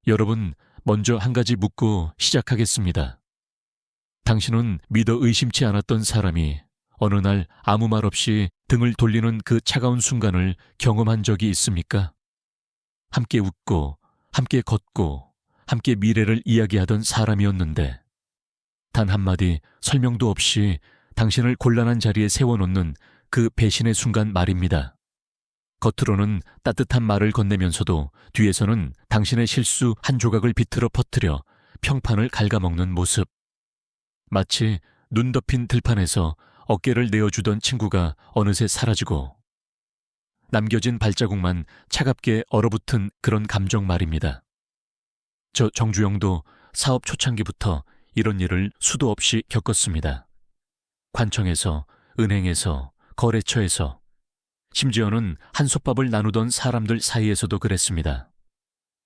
여러분, 먼저 한 가지 묻고 시작하겠습니다. 당신은 믿어 의심치 않았던 사람이 어느 날 아무 말 없이 등을 돌리는 그 차가운 순간을 경험한 적이 있습니까? 함께 웃고, 함께 걷고, 함께 미래를 이야기하던 사람이었는데 단 한마디 설명도 없이 당신을 곤란한 자리에 세워놓는 그 배신의 순간 말입니다. 겉으로는 따뜻한 말을 건네면서도 뒤에서는 당신의 실수 한 조각을 비틀어 퍼뜨려 평판을 갉아먹는 모습. 마치 눈 덮인 들판에서 어깨를 내어주던 친구가 어느새 사라지고 남겨진 발자국만 차갑게 얼어붙은 그런 감정 말입니다. 저 정주영도 사업 초창기부터 이런 일을 수도 없이 겪었습니다. 관청에서, 은행에서, 거래처에서, 심지어는 한솥밥을 나누던 사람들 사이에서도 그랬습니다.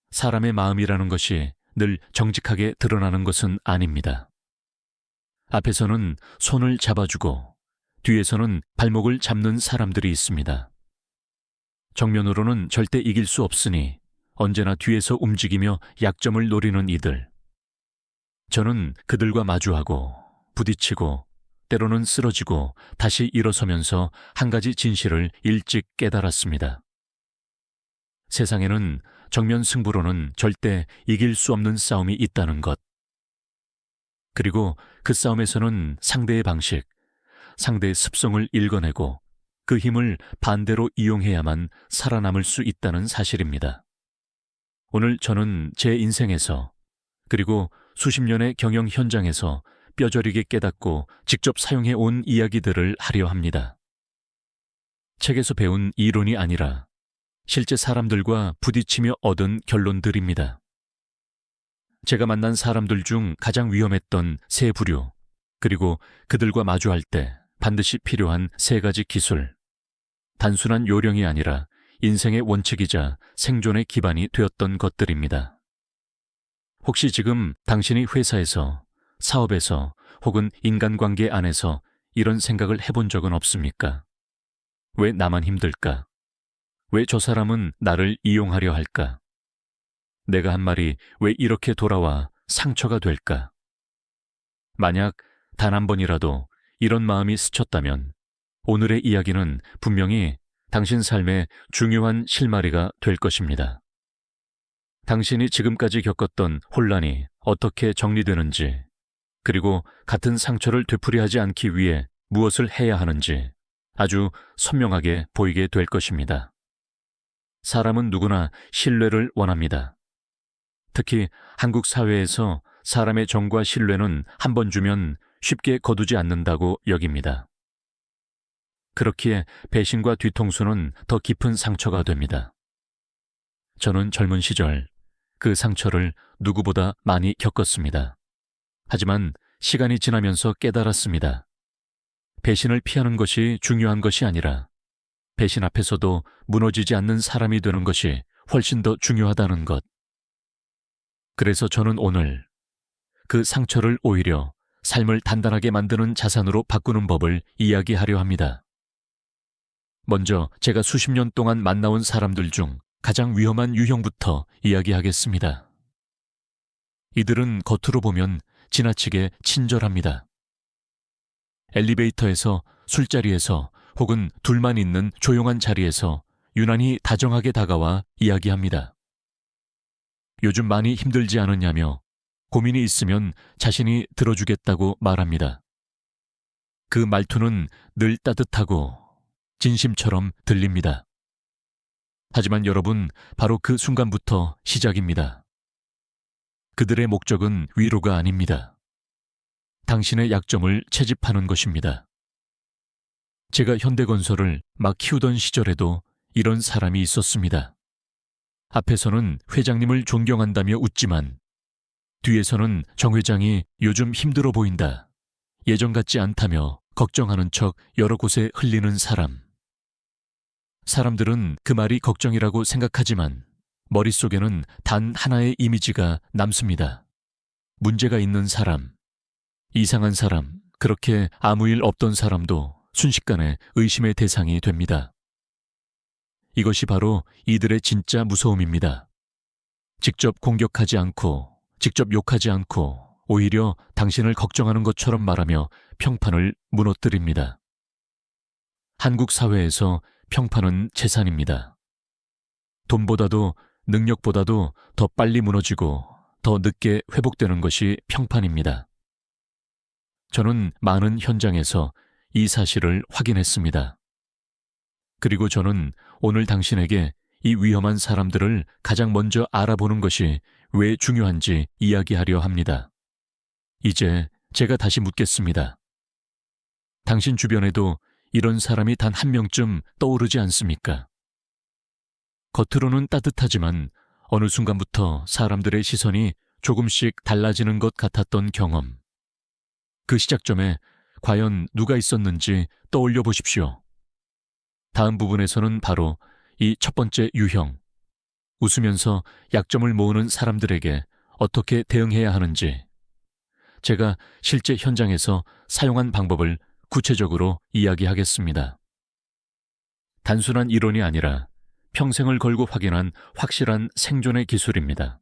사람의 마음이라는 것이 늘 정직하게 드러나는 것은 아닙니다. 앞에서는 손을 잡아주고 뒤에서는 발목을 잡는 사람들이 있습니다. 정면으로는 절대 이길 수 없으니 언제나 뒤에서 움직이며 약점을 노리는 이들. 저는 그들과 마주하고 부딪히고 때로는 쓰러지고 다시 일어서면서 한 가지 진실을 일찍 깨달았습니다. 세상에는 정면 승부로는 절대 이길 수 없는 싸움이 있다는 것. 그리고 그 싸움에서는 상대의 방식, 상대의 습성을 읽어내고 그 힘을 반대로 이용해야만 살아남을 수 있다는 사실입니다. 오늘 저는 제 인생에서 그리고 수십 년의 경영 현장에서 뼈저리게 깨닫고 직접 사용해 온 이야기들을 하려 합니다. 책에서 배운 이론이 아니라 실제 사람들과 부딪히며 얻은 결론들입니다. 제가 만난 사람들 중 가장 위험했던 세 부류, 그리고 그들과 마주할 때 반드시 필요한 세 가지 기술. 단순한 요령이 아니라 인생의 원칙이자 생존의 기반이 되었던 것들입니다. 혹시 지금 당신이 회사에서, 사업에서 혹은 인간관계 안에서 이런 생각을 해본 적은 없습니까? 왜 나만 힘들까? 왜 저 사람은 나를 이용하려 할까? 내가 한 말이 왜 이렇게 돌아와 상처가 될까? 만약 단 한 번이라도 이런 마음이 스쳤다면 오늘의 이야기는 분명히 당신 삶의 중요한 실마리가 될 것입니다. 당신이 지금까지 겪었던 혼란이 어떻게 정리되는지, 그리고 같은 상처를 되풀이하지 않기 위해 무엇을 해야 하는지 아주 선명하게 보이게 될 것입니다. 사람은 누구나 신뢰를 원합니다. 특히 한국 사회에서 사람의 정과 신뢰는 한 번 주면 쉽게 거두지 않는다고 여깁니다. 그렇기에 배신과 뒤통수는 더 깊은 상처가 됩니다. 저는 젊은 시절 그 상처를 누구보다 많이 겪었습니다. 하지만 시간이 지나면서 깨달았습니다. 배신을 피하는 것이 중요한 것이 아니라 배신 앞에서도 무너지지 않는 사람이 되는 것이 훨씬 더 중요하다는 것. 그래서 저는 오늘 그 상처를 오히려 삶을 단단하게 만드는 자산으로 바꾸는 법을 이야기하려 합니다. 먼저 제가 수십 년 동안 만나온 사람들 중 가장 위험한 유형부터 이야기하겠습니다. 이들은 겉으로 보면 지나치게 친절합니다. 엘리베이터에서, 술자리에서 혹은 둘만 있는 조용한 자리에서 유난히 다정하게 다가와 이야기합니다. 요즘 많이 힘들지 않으냐며 고민이 있으면 자신이 들어주겠다고 말합니다. 그 말투는 늘 따뜻하고 진심처럼 들립니다. 하지만 여러분, 바로 그 순간부터 시작입니다. 그들의 목적은 위로가 아닙니다. 당신의 약점을 채집하는 것입니다. 제가 현대건설을 막 키우던 시절에도 이런 사람이 있었습니다. 앞에서는 회장님을 존경한다며 웃지만 뒤에서는 정 회장이 요즘 힘들어 보인다, 예전 같지 않다며 걱정하는 척 여러 곳에 흘리는 사람. 사람들은 그 말이 걱정이라고 생각하지만 머릿속에는 단 하나의 이미지가 남습니다. 문제가 있는 사람, 이상한 사람, 그렇게 아무 일 없던 사람도 순식간에 의심의 대상이 됩니다. 이것이 바로 이들의 진짜 무서움입니다. 직접 공격하지 않고, 직접 욕하지 않고, 오히려 당신을 걱정하는 것처럼 말하며 평판을 무너뜨립니다. 한국 사회에서 평판은 재산입니다. 돈보다도 능력보다도 더 빨리 무너지고 더 늦게 회복되는 것이 평판입니다. 저는 많은 현장에서 이 사실을 확인했습니다. 그리고 저는 오늘 당신에게 이 위험한 사람들을 가장 먼저 알아보는 것이 왜 중요한지 이야기하려 합니다. 이제 제가 다시 묻겠습니다. 당신 주변에도 이런 사람이 단 한 명쯤 떠오르지 않습니까? 겉으로는 따뜻하지만 어느 순간부터 사람들의 시선이 조금씩 달라지는 것 같았던 경험. 그 시작점에 과연 누가 있었는지 떠올려 보십시오. 다음 부분에서는 바로 이 첫 번째 유형, 웃으면서 약점을 모으는 사람들에게 어떻게 대응해야 하는지, 제가 실제 현장에서 사용한 방법을 구체적으로 이야기하겠습니다. 단순한 이론이 아니라 평생을 걸고 확인한 확실한 생존의 기술입니다.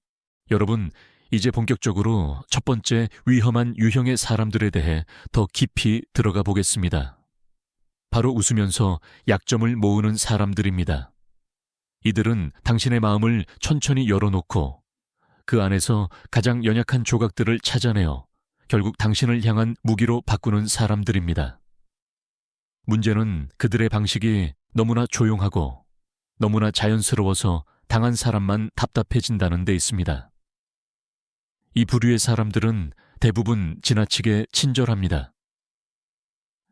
여러분, 이제 본격적으로 첫 번째 위험한 유형의 사람들에 대해 더 깊이 들어가 보겠습니다. 바로 웃으면서 약점을 모으는 사람들입니다. 이들은 당신의 마음을 천천히 열어놓고 그 안에서 가장 연약한 조각들을 찾아내어 결국 당신을 향한 무기로 바꾸는 사람들입니다. 문제는 그들의 방식이 너무나 조용하고 너무나 자연스러워서 당한 사람만 답답해진다는 데 있습니다. 이 부류의 사람들은 대부분 지나치게 친절합니다.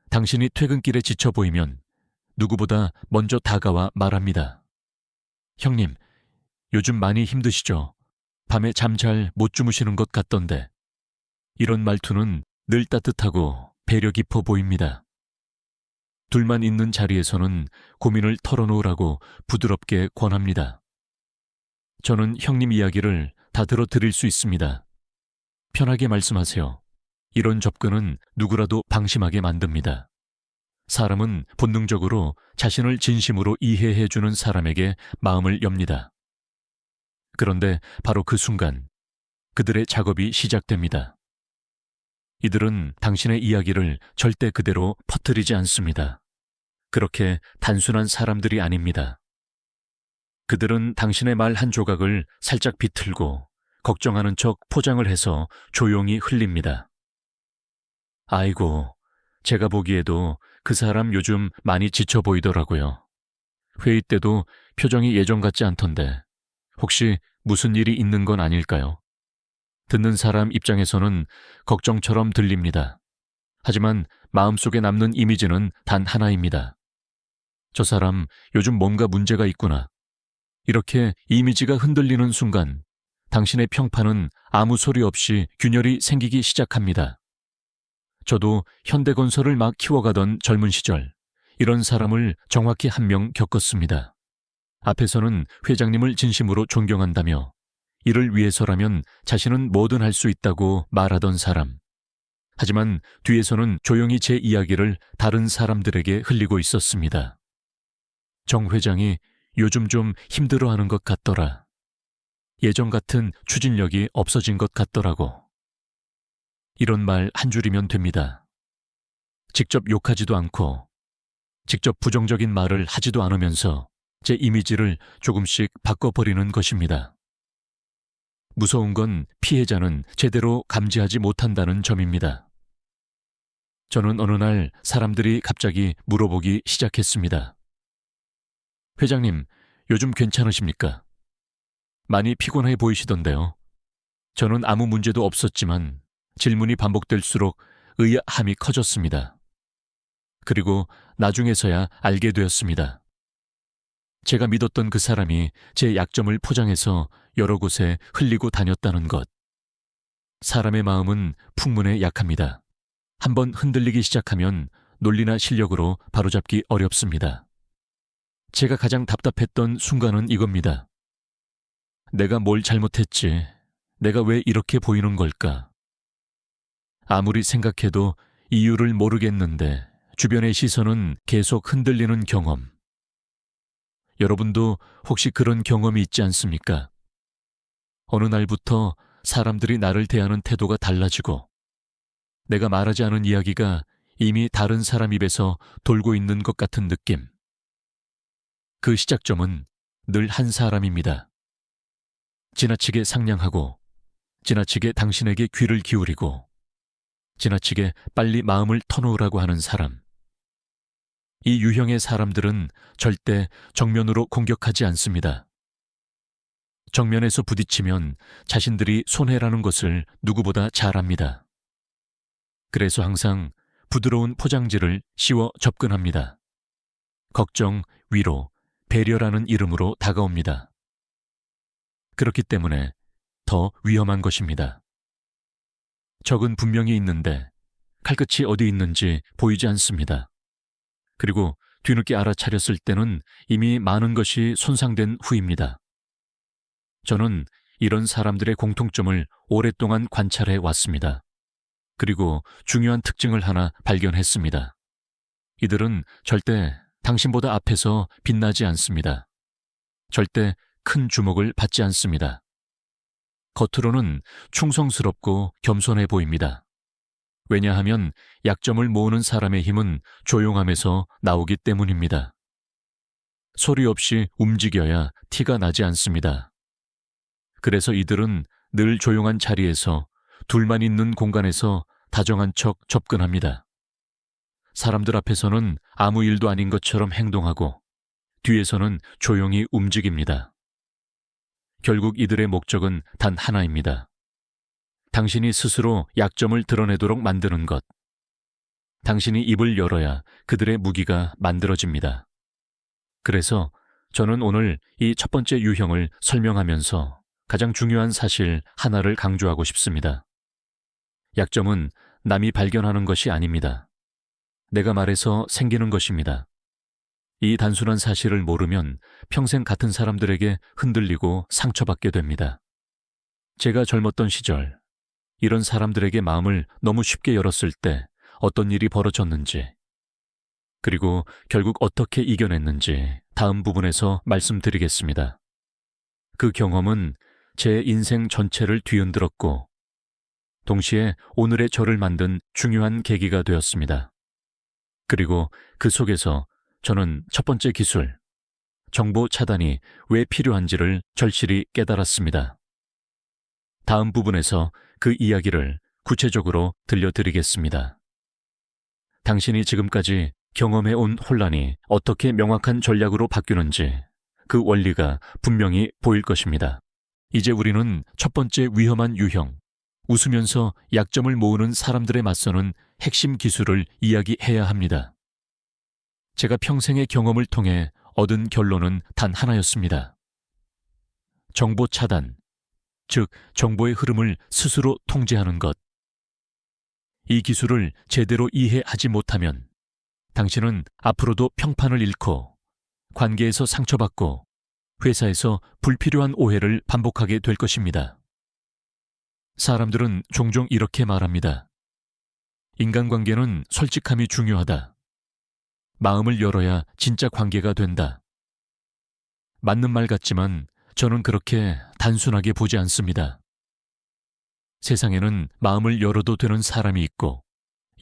당신이 퇴근길에 지쳐 보이면 누구보다 먼저 다가와 말합니다. 형님, 요즘 많이 힘드시죠? 밤에 잠 잘 못 주무시는 것 같던데. 이런 말투는 늘 따뜻하고 배려 깊어 보입니다. 둘만 있는 자리에서는 고민을 털어놓으라고 부드럽게 권합니다. 저는 형님 이야기를 다 들어드릴 수 있습니다. 편하게 말씀하세요. 이런 접근은 누구라도 방심하게 만듭니다. 사람은 본능적으로 자신을 진심으로 이해해주는 사람에게 마음을 엽니다. 그런데 바로 그 순간 그들의 작업이 시작됩니다. 이들은 당신의 이야기를 절대 그대로 퍼뜨리지 않습니다. 그렇게 단순한 사람들이 아닙니다. 그들은 당신의 말 한 조각을 살짝 비틀고 걱정하는 척 포장을 해서 조용히 흘립니다. 아이고, 제가 보기에도 그 사람 요즘 많이 지쳐 보이더라고요. 회의 때도 표정이 예전 같지 않던데 혹시 무슨 일이 있는 건 아닐까요? 듣는 사람 입장에서는 걱정처럼 들립니다. 하지만 마음속에 남는 이미지는 단 하나입니다. 저 사람 요즘 뭔가 문제가 있구나. 이렇게 이미지가 흔들리는 순간 당신의 평판은 아무 소리 없이 균열이 생기기 시작합니다. 저도 현대건설을 막 키워가던 젊은 시절 이런 사람을 정확히 한 명 겪었습니다. 앞에서는 회장님을 진심으로 존경한다며 이를 위해서라면 자신은 뭐든 할 수 있다고 말하던 사람. 하지만 뒤에서는 조용히 제 이야기를 다른 사람들에게 흘리고 있었습니다. 정 회장이 요즘 좀 힘들어하는 것 같더라. 예전 같은 추진력이 없어진 것 같더라고. 이런 말 한 줄이면 됩니다. 직접 욕하지도 않고 직접 부정적인 말을 하지도 않으면서 제 이미지를 조금씩 바꿔버리는 것입니다. 무서운 건 피해자는 제대로 감지하지 못한다는 점입니다. 저는 어느 날 사람들이 갑자기 물어보기 시작했습니다. 회장님, 요즘 괜찮으십니까? 많이 피곤해 보이시던데요. 저는 아무 문제도 없었지만 질문이 반복될수록 의아함이 커졌습니다. 그리고 나중에서야 알게 되었습니다. 제가 믿었던 그 사람이 제 약점을 포장해서 여러 곳에 흘리고 다녔다는 것. 사람의 마음은 풍문에 약합니다. 한번 흔들리기 시작하면 논리나 실력으로 바로잡기 어렵습니다. 제가 가장 답답했던 순간은 이겁니다. 내가 뭘 잘못했지? 내가 왜 이렇게 보이는 걸까? 아무리 생각해도 이유를 모르겠는데 주변의 시선은 계속 흔들리는 경험. 여러분도 혹시 그런 경험이 있지 않습니까? 어느 날부터 사람들이 나를 대하는 태도가 달라지고 내가 말하지 않은 이야기가 이미 다른 사람 입에서 돌고 있는 것 같은 느낌. 그 시작점은 늘 한 사람입니다. 지나치게 상냥하고 지나치게 당신에게 귀를 기울이고 지나치게 빨리 마음을 터놓으라고 하는 사람. 이 유형의 사람들은 절대 정면으로 공격하지 않습니다. 정면에서 부딪히면 자신들이 손해라는 것을 누구보다 잘 압니다. 그래서 항상 부드러운 포장지를 씌워 접근합니다. 걱정, 위로, 배려라는 이름으로 다가옵니다. 그렇기 때문에 더 위험한 것입니다. 적은 분명히 있는데 칼끝이 어디 있는지 보이지 않습니다. 그리고 뒤늦게 알아차렸을 때는 이미 많은 것이 손상된 후입니다. 저는 이런 사람들의 공통점을 오랫동안 관찰해 왔습니다. 그리고 중요한 특징을 하나 발견했습니다. 이들은 절대 당신보다 앞에서 빛나지 않습니다. 절대 큰 주목을 받지 않습니다. 겉으로는 충성스럽고 겸손해 보입니다. 왜냐하면 약점을 모으는 사람의 힘은 조용함에서 나오기 때문입니다. 소리 없이 움직여야 티가 나지 않습니다. 그래서 이들은 늘 조용한 자리에서 둘만 있는 공간에서 다정한 척 접근합니다. 사람들 앞에서는 아무 일도 아닌 것처럼 행동하고 뒤에서는 조용히 움직입니다. 결국 이들의 목적은 단 하나입니다. 당신이 스스로 약점을 드러내도록 만드는 것. 당신이 입을 열어야 그들의 무기가 만들어집니다. 그래서 저는 오늘 이 첫 번째 유형을 설명하면서 가장 중요한 사실 하나를 강조하고 싶습니다. 약점은 남이 발견하는 것이 아닙니다. 내가 말해서 생기는 것입니다. 이 단순한 사실을 모르면 평생 같은 사람들에게 흔들리고 상처받게 됩니다. 제가 젊었던 시절, 이런 사람들에게 마음을 너무 쉽게 열었을 때 어떤 일이 벌어졌는지, 그리고 결국 어떻게 이겨냈는지 다음 부분에서 말씀드리겠습니다. 그 경험은 제 인생 전체를 뒤흔들었고, 동시에 오늘의 저를 만든 중요한 계기가 되었습니다. 그리고 그 속에서 저는 첫 번째 기술, 정보 차단이 왜 필요한지를 절실히 깨달았습니다. 다음 부분에서 그 이야기를 구체적으로 들려드리겠습니다. 당신이 지금까지 경험해온 혼란이 어떻게 명확한 전략으로 바뀌는지 그 원리가 분명히 보일 것입니다. 이제 우리는 첫 번째 위험한 유형, 웃으면서 약점을 모으는 사람들에 맞서는 핵심 기술을 이야기해야 합니다. 제가 평생의 경험을 통해 얻은 결론은 단 하나였습니다. 정보 차단, 즉 정보의 흐름을 스스로 통제하는 것. 이 기술을 제대로 이해하지 못하면 당신은 앞으로도 평판을 잃고 관계에서 상처받고 회사에서 불필요한 오해를 반복하게 될 것입니다. 사람들은 종종 이렇게 말합니다. 인간관계는 솔직함이 중요하다. 마음을 열어야 진짜 관계가 된다. 맞는 말 같지만 저는 그렇게 단순하게 보지 않습니다. 세상에는 마음을 열어도 되는 사람이 있고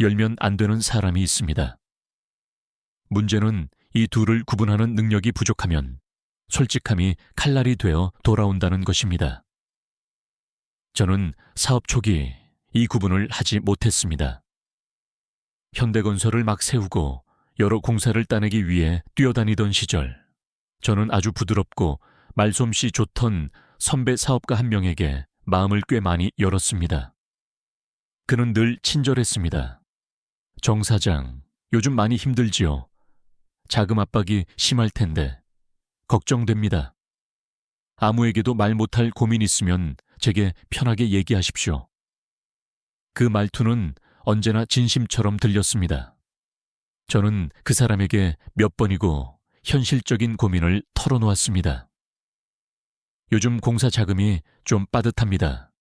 열면 안 되는 사람이 있습니다. 문제는 이 둘을 구분하는 능력이 부족하면 솔직함이 칼날이 되어 돌아온다는 것입니다. 저는 사업 초기 이 구분을 하지 못했습니다. 현대건설을 막 세우고 여러 공사를 따내기 위해 뛰어다니던 시절, 저는 아주 부드럽고 말솜씨 좋던 선배 사업가 한 명에게 마음을 꽤 많이 열었습니다. 그는 늘 친절했습니다. 정 사장, 요즘 많이 힘들지요? 자금 압박이 심할 텐데 걱정됩니다. 아무에게도 말 못할 고민 있으면 제게 편하게 얘기하십시오. 그 말투는 언제나 진심처럼 들렸습니다. 저는 그 사람에게 몇 번이고 현실적인 고민을 털어놓았습니다. 요즘 공사 자금이 좀 빠듯합니다.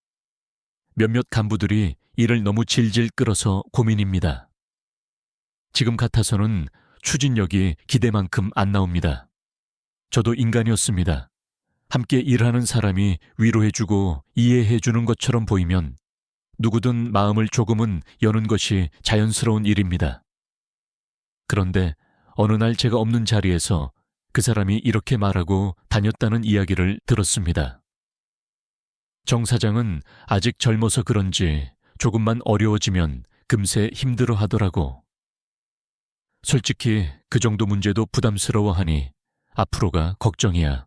몇몇 간부들이 일을 너무 질질 끌어서 고민입니다. 지금 같아서는 추진력이 기대만큼 안 나옵니다. 저도 인간이었습니다. 함께 일하는 사람이 위로해주고 이해해주는 것처럼 보이면 누구든 마음을 조금은 여는 것이 자연스러운 일입니다. 그런데 어느 날 제가 없는 자리에서 그 사람이 이렇게 말하고 다녔다는 이야기를 들었습니다. 정 사장은 아직 젊어서 그런지 조금만 어려워지면 금세 힘들어 하더라고. 솔직히 그 정도 문제도 부담스러워하니 앞으로가 걱정이야.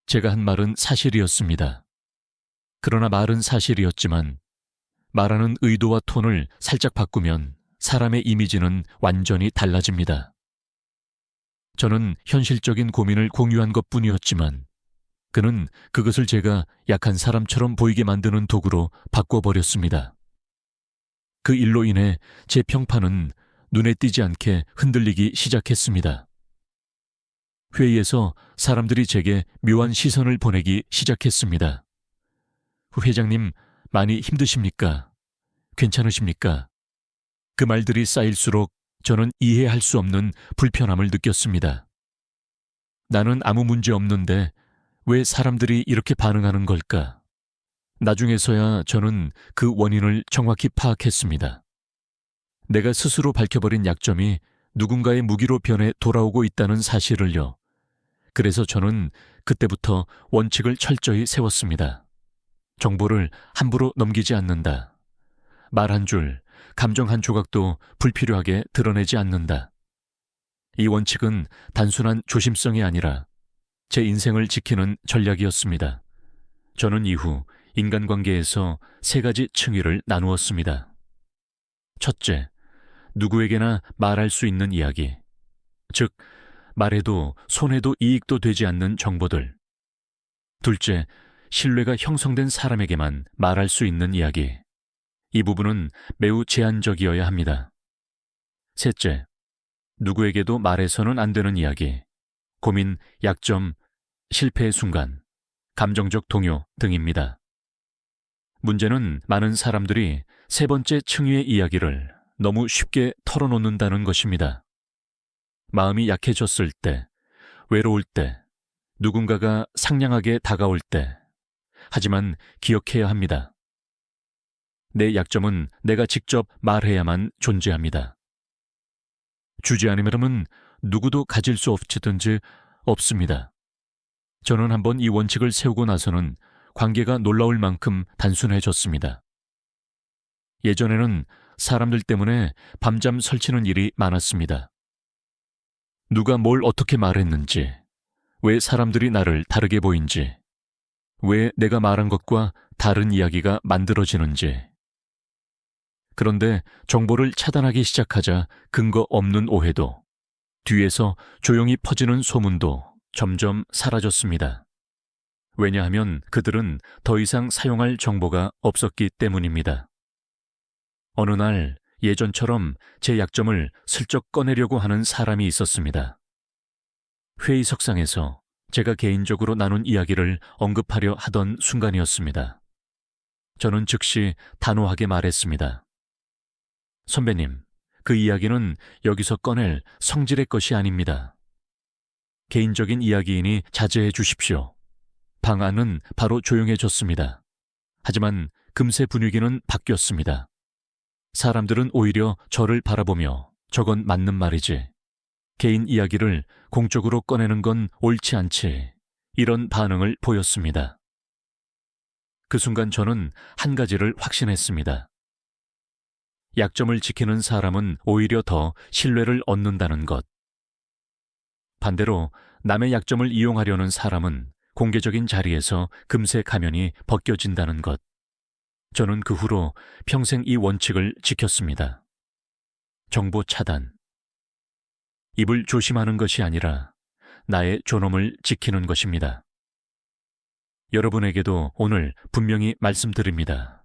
제가 한 말은 사실이었습니다. 그러나 말은 사실이었지만 말하는 의도와 톤을 살짝 바꾸면 사람의 이미지는 완전히 달라집니다. 저는 현실적인 고민을 공유한 것뿐이었지만 그는 그것을 제가 약한 사람처럼 보이게 만드는 도구로 바꿔버렸습니다. 그 일로 인해 제 평판은 눈에 띄지 않게 흔들리기 시작했습니다. 회의에서 사람들이 제게 묘한 시선을 보내기 시작했습니다. 회장님, 많이 힘드십니까? 괜찮으십니까? 그 말들이 쌓일수록 저는 이해할 수 없는 불편함을 느꼈습니다. 나는 아무 문제 없는데 왜 사람들이 이렇게 반응하는 걸까? 나중에서야 저는 그 원인을 정확히 파악했습니다. 내가 스스로 밝혀버린 약점이 누군가의 무기로 변해 돌아오고 있다는 사실을요. 그래서 저는 그때부터 원칙을 철저히 세웠습니다. 정보를 함부로 넘기지 않는다. 말 한 줄, 감정 한 조각도 불필요하게 드러내지 않는다. 이 원칙은 단순한 조심성이 아니라 제 인생을 지키는 전략이었습니다. 저는 이후 인간관계에서 3가지 층위를 나누었습니다. 첫째, 누구에게나 말할 수 있는 이야기. 즉, 말해도 손해도 이익도 되지 않는 정보들. 둘째, 신뢰가 형성된 사람에게만 말할 수 있는 이야기. 이 부분은 매우 제한적이어야 합니다. 셋째, 누구에게도 말해서는 안 되는 이야기. 고민, 약점, 실패의 순간, 감정적 동요 등입니다. 문제는 많은 사람들이 3번째 층위의 이야기를 너무 쉽게 털어놓는다는 것입니다. 마음이 약해졌을 때, 외로울 때, 누군가가 상냥하게 다가올 때, 하지만 기억해야 합니다. 내 약점은 내가 직접 말해야만 존재합니다. 주지 않으면 누구도 가질 수 없지든지 없습니다. 저는 한번 이 원칙을 세우고 나서는 관계가 놀라울 만큼 단순해졌습니다. 예전에는 사람들 때문에 밤잠 설치는 일이 많았습니다. 누가 뭘 어떻게 말했는지, 왜 사람들이 나를 다르게 보인지, 왜 내가 말한 것과 다른 이야기가 만들어지는지. 그런데 정보를 차단하기 시작하자 근거 없는 오해도, 뒤에서 조용히 퍼지는 소문도 점점 사라졌습니다. 왜냐하면 그들은 더 이상 사용할 정보가 없었기 때문입니다. 어느 날 예전처럼 제 약점을 슬쩍 꺼내려고 하는 사람이 있었습니다. 회의석상에서 제가 개인적으로 나눈 이야기를 언급하려 하던 순간이었습니다. 저는 즉시 단호하게 말했습니다. 선배님, 그 이야기는 여기서 꺼낼 성질의 것이 아닙니다. 개인적인 이야기이니 자제해 주십시오. 방 안은 바로 조용해졌습니다. 하지만 금세 분위기는 바뀌었습니다. 사람들은 오히려 저를 바라보며 저건 맞는 말이지. 개인 이야기를 공적으로 꺼내는 건 옳지 않지. 이런 반응을 보였습니다. 그 순간 저는 한 가지를 확신했습니다. 약점을 지키는 사람은 오히려 더 신뢰를 얻는다는 것. 반대로 남의 약점을 이용하려는 사람은 공개적인 자리에서 금세 가면이 벗겨진다는 것. 저는 그 후로 평생 이 원칙을 지켰습니다. 정보 차단. 입을 조심하는 것이 아니라 나의 존엄을 지키는 것입니다. 여러분에게도 오늘 분명히 말씀드립니다.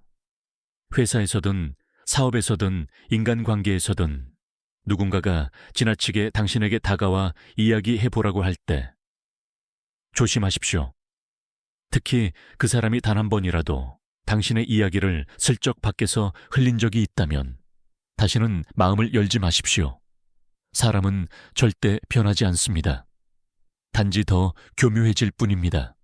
회사에서든 사업에서든 인간관계에서든 누군가가 지나치게 당신에게 다가와 이야기해보라고 할 때 조심하십시오. 특히 그 사람이 단 한 번이라도 당신의 이야기를 슬쩍 밖에서 흘린 적이 있다면 다시는 마음을 열지 마십시오. 사람은 절대 변하지 않습니다. 단지 더 교묘해질 뿐입니다.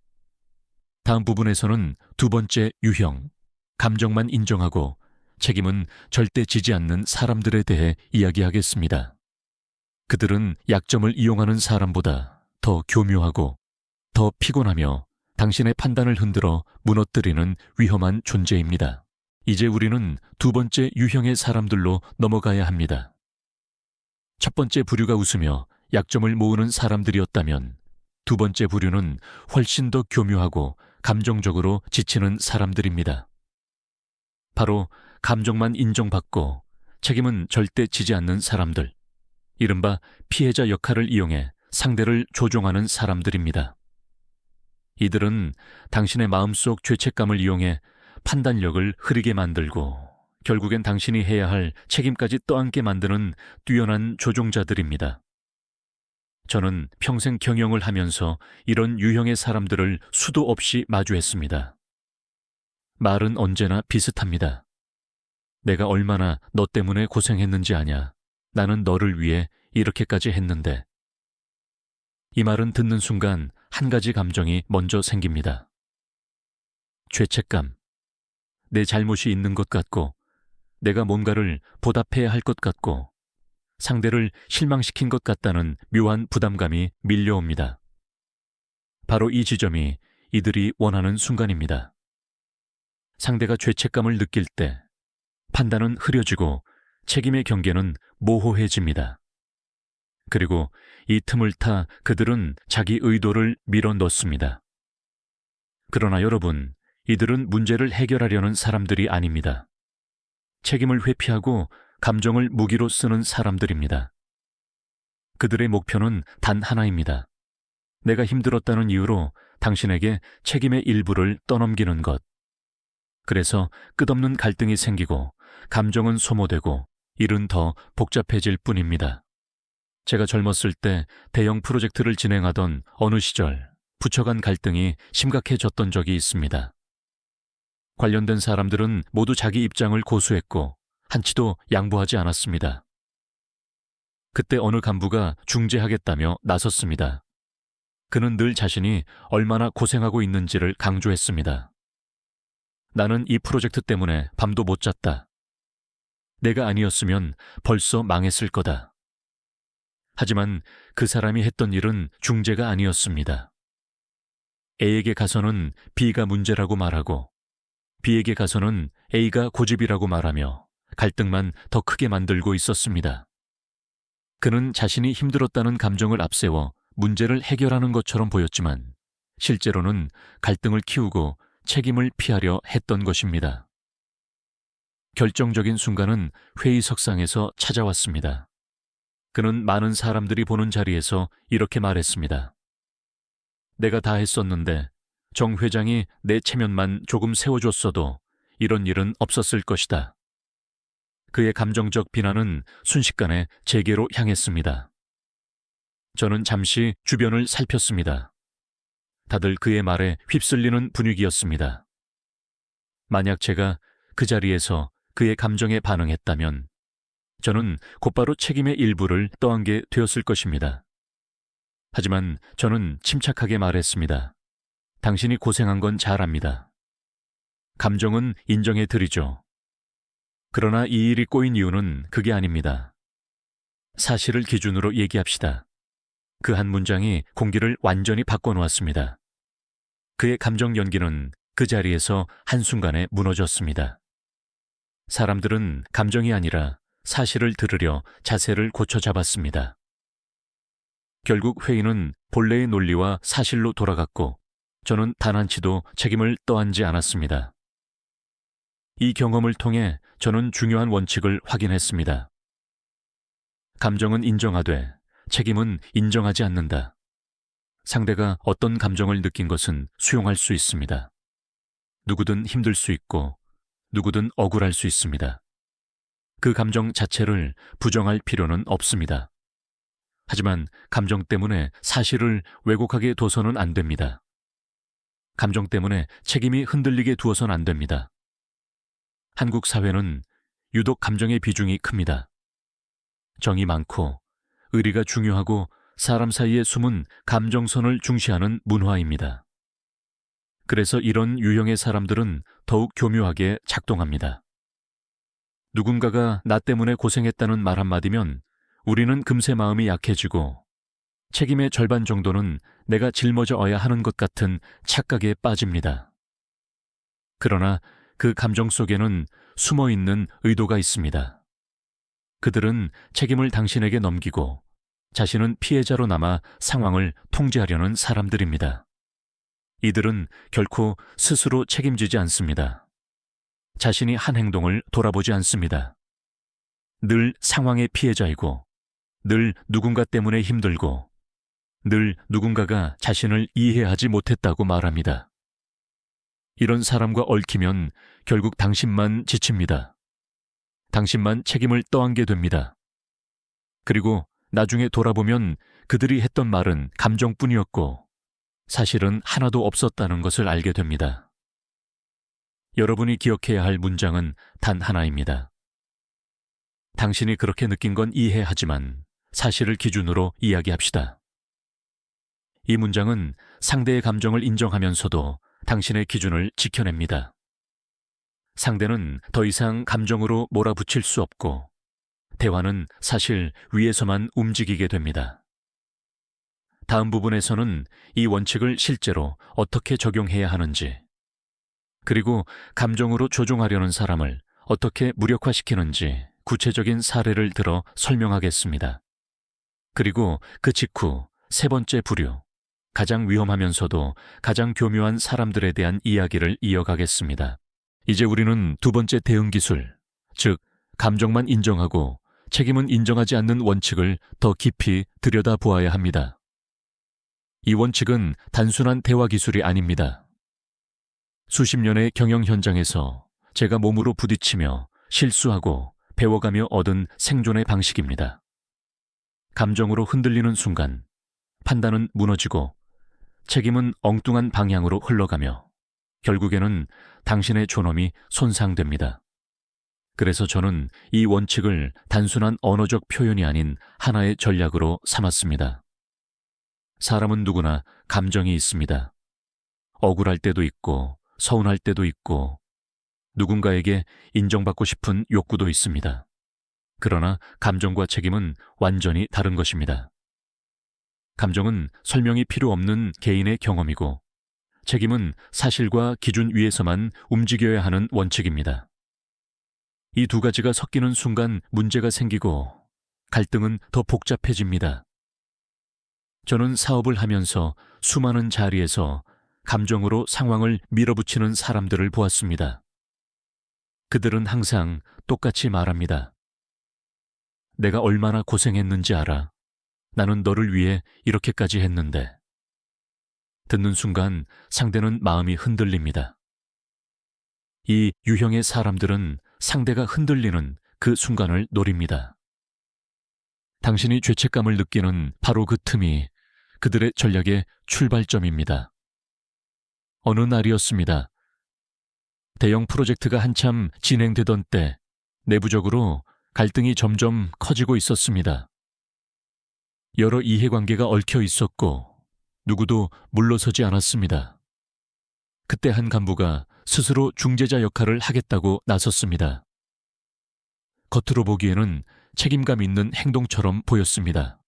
다음 부분에서는 두 번째 유형, 감정만 인정하고 책임은 절대 지지 않는 사람들에 대해 이야기하겠습니다. 그들은 약점을 이용하는 사람보다 더 교묘하고 더 피곤하며 당신의 판단을 흔들어 무너뜨리는 위험한 존재입니다. 이제 우리는 두 번째 유형의 사람들로 넘어가야 합니다. 첫 번째 부류가 웃으며 약점을 모으는 사람들이었다면 두 번째 부류는 훨씬 더 교묘하고 감정적으로 지치는 사람들입니다. 바로 감정만 인정받고 책임은 절대 지지 않는 사람들, 이른바 피해자 역할을 이용해 상대를 조종하는 사람들입니다. 이들은 당신의 마음속 죄책감을 이용해 판단력을 흐리게 만들고 결국엔 당신이 해야 할 책임까지 떠안게 만드는 뛰어난 조종자들입니다. 저는 평생 경영을 하면서 이런 유형의 사람들을 수도 없이 마주했습니다. 말은 언제나 비슷합니다. 내가 얼마나 너 때문에 고생했는지 아냐. 나는 너를 위해 이렇게까지 했는데. 이 말은 듣는 순간 한 가지 감정이 먼저 생깁니다. 죄책감. 내 잘못이 있는 것 같고, 내가 뭔가를 보답해야 할 것 같고, 상대를 실망시킨 것 같다는 묘한 부담감이 밀려옵니다. 바로 이 지점이 이들이 원하는 순간입니다. 상대가 죄책감을 느낄 때 판단은 흐려지고 책임의 경계는 모호해집니다. 그리고 이 틈을 타 그들은 자기 의도를 밀어 넣습니다. 그러나 여러분, 이들은 문제를 해결하려는 사람들이 아닙니다. 책임을 회피하고 감정을 무기로 쓰는 사람들입니다. 그들의 목표는 단 하나입니다. 내가 힘들었다는 이유로 당신에게 책임의 일부를 떠넘기는 것. 그래서 끝없는 갈등이 생기고 감정은 소모되고 일은 더 복잡해질 뿐입니다. 제가 젊었을 때 대형 프로젝트를 진행하던 어느 시절 부처 간 갈등이 심각해졌던 적이 있습니다. 관련된 사람들은 모두 자기 입장을 고수했고 한치도 양보하지 않았습니다. 그때 어느 간부가 중재하겠다며 나섰습니다. 그는 늘 자신이 얼마나 고생하고 있는지를 강조했습니다. 나는 이 프로젝트 때문에 밤도 못 잤다. 내가 아니었으면 벌써 망했을 거다. 하지만 그 사람이 했던 일은 중재가 아니었습니다. A에게 가서는 B가 문제라고 말하고 B에게 가서는 A가 고집이라고 말하며 갈등만 더 크게 만들고 있었습니다. 그는 자신이 힘들었다는 감정을 앞세워 문제를 해결하는 것처럼 보였지만 실제로는 갈등을 키우고 책임을 피하려 했던 것입니다. 결정적인 순간은 회의석상에서 찾아왔습니다. 그는 많은 사람들이 보는 자리에서 이렇게 말했습니다. 내가 다 했었는데 정 회장이 내 체면만 조금 세워줬어도 이런 일은 없었을 것이다. 그의 감정적 비난은 순식간에 제게로 향했습니다. 저는 잠시 주변을 살폈습니다. 다들 그의 말에 휩쓸리는 분위기였습니다. 만약 제가 그 자리에서 그의 감정에 반응했다면 저는 곧바로 책임의 일부를 떠안게 되었을 것입니다. 하지만 저는 침착하게 말했습니다. 당신이 고생한 건 잘 압니다. 감정은 인정해 드리죠. 그러나 이 일이 꼬인 이유는 그게 아닙니다. 사실을 기준으로 얘기합시다. 그 한 문장이 공기를 완전히 바꿔놓았습니다. 그의 감정 연기는 그 자리에서 한순간에 무너졌습니다. 사람들은 감정이 아니라 사실을 들으려 자세를 고쳐 잡았습니다. 결국 회의는 본래의 논리와 사실로 돌아갔고 저는 단 한치도 책임을 떠안지 않았습니다. 이 경험을 통해 저는 중요한 원칙을 확인했습니다. 감정은 인정하되 책임은 인정하지 않는다. 상대가 어떤 감정을 느낀 것은 수용할 수 있습니다. 누구든 힘들 수 있고 누구든 억울할 수 있습니다. 그 감정 자체를 부정할 필요는 없습니다. 하지만 감정 때문에 사실을 왜곡하게 둬서는 안 됩니다. 감정 때문에 책임이 흔들리게 두어선 안 됩니다. 한국 사회는 유독 감정의 비중이 큽니다. 정이 많고 의리가 중요하고 사람 사이에 숨은 감정선을 중시하는 문화입니다. 그래서 이런 유형의 사람들은 더욱 교묘하게 작동합니다. 누군가가 나 때문에 고생했다는 말 한마디면 우리는 금세 마음이 약해지고 책임의 절반 정도는 내가 짊어져야 하는 것 같은 착각에 빠집니다. 그러나 그 감정 속에는 숨어있는 의도가 있습니다. 그들은 책임을 당신에게 넘기고 자신은 피해자로 남아 상황을 통제하려는 사람들입니다. 이들은 결코 스스로 책임지지 않습니다. 자신이 한 행동을 돌아보지 않습니다. 늘 상황의 피해자이고, 늘 누군가 때문에 힘들고, 늘 누군가가 자신을 이해하지 못했다고 말합니다. 이런 사람과 얽히면 결국 당신만 지칩니다. 당신만 책임을 떠안게 됩니다. 그리고 나중에 돌아보면 그들이 했던 말은 감정뿐이었고 사실은 하나도 없었다는 것을 알게 됩니다. 여러분이 기억해야 할 문장은 단 하나입니다. 당신이 그렇게 느낀 건 이해하지만 사실을 기준으로 이야기합시다. 이 문장은 상대의 감정을 인정하면서도 당신의 기준을 지켜냅니다. 상대는 더 이상 감정으로 몰아붙일 수 없고 대화는 사실 위에서만 움직이게 됩니다. 다음 부분에서는 이 원칙을 실제로 어떻게 적용해야 하는지, 그리고 감정으로 조종하려는 사람을 어떻게 무력화시키는지 구체적인 사례를 들어 설명하겠습니다. 그리고 그 직후 세 번째 부류, 가장 위험하면서도 가장 교묘한 사람들에 대한 이야기를 이어가겠습니다. 이제 우리는 두 번째 대응 기술, 즉 감정만 인정하고 책임은 인정하지 않는 원칙을 더 깊이 들여다보아야 합니다. 이 원칙은 단순한 대화 기술이 아닙니다. 수십 년의 경영 현장에서 제가 몸으로 부딪히며 실수하고 배워가며 얻은 생존의 방식입니다. 감정으로 흔들리는 순간 판단은 무너지고 책임은 엉뚱한 방향으로 흘러가며 결국에는 당신의 존엄이 손상됩니다. 그래서 저는 이 원칙을 단순한 언어적 표현이 아닌 하나의 전략으로 삼았습니다. 사람은 누구나 감정이 있습니다. 억울할 때도 있고 서운할 때도 있고 누군가에게 인정받고 싶은 욕구도 있습니다. 그러나 감정과 책임은 완전히 다른 것입니다. 감정은 설명이 필요 없는 개인의 경험이고 책임은 사실과 기준 위에서만 움직여야 하는 원칙입니다. 이 두 가지가 섞이는 순간 문제가 생기고 갈등은 더 복잡해집니다. 저는 사업을 하면서 수많은 자리에서 감정으로 상황을 밀어붙이는 사람들을 보았습니다. 그들은 항상 똑같이 말합니다. 내가 얼마나 고생했는지 알아. 나는 너를 위해 이렇게까지 했는데. 듣는 순간 상대는 마음이 흔들립니다. 이 유형의 사람들은 상대가 흔들리는 그 순간을 노립니다. 당신이 죄책감을 느끼는 바로 그 틈이 그들의 전략의 출발점입니다. 어느 날이었습니다. 대형 프로젝트가 한참 진행되던 때 내부적으로 갈등이 점점 커지고 있었습니다. 여러 이해관계가 얽혀 있었고 누구도 물러서지 않았습니다. 그때 한 간부가 스스로 중재자 역할을 하겠다고 나섰습니다. 겉으로 보기에는 책임감 있는 행동처럼 보였습니다.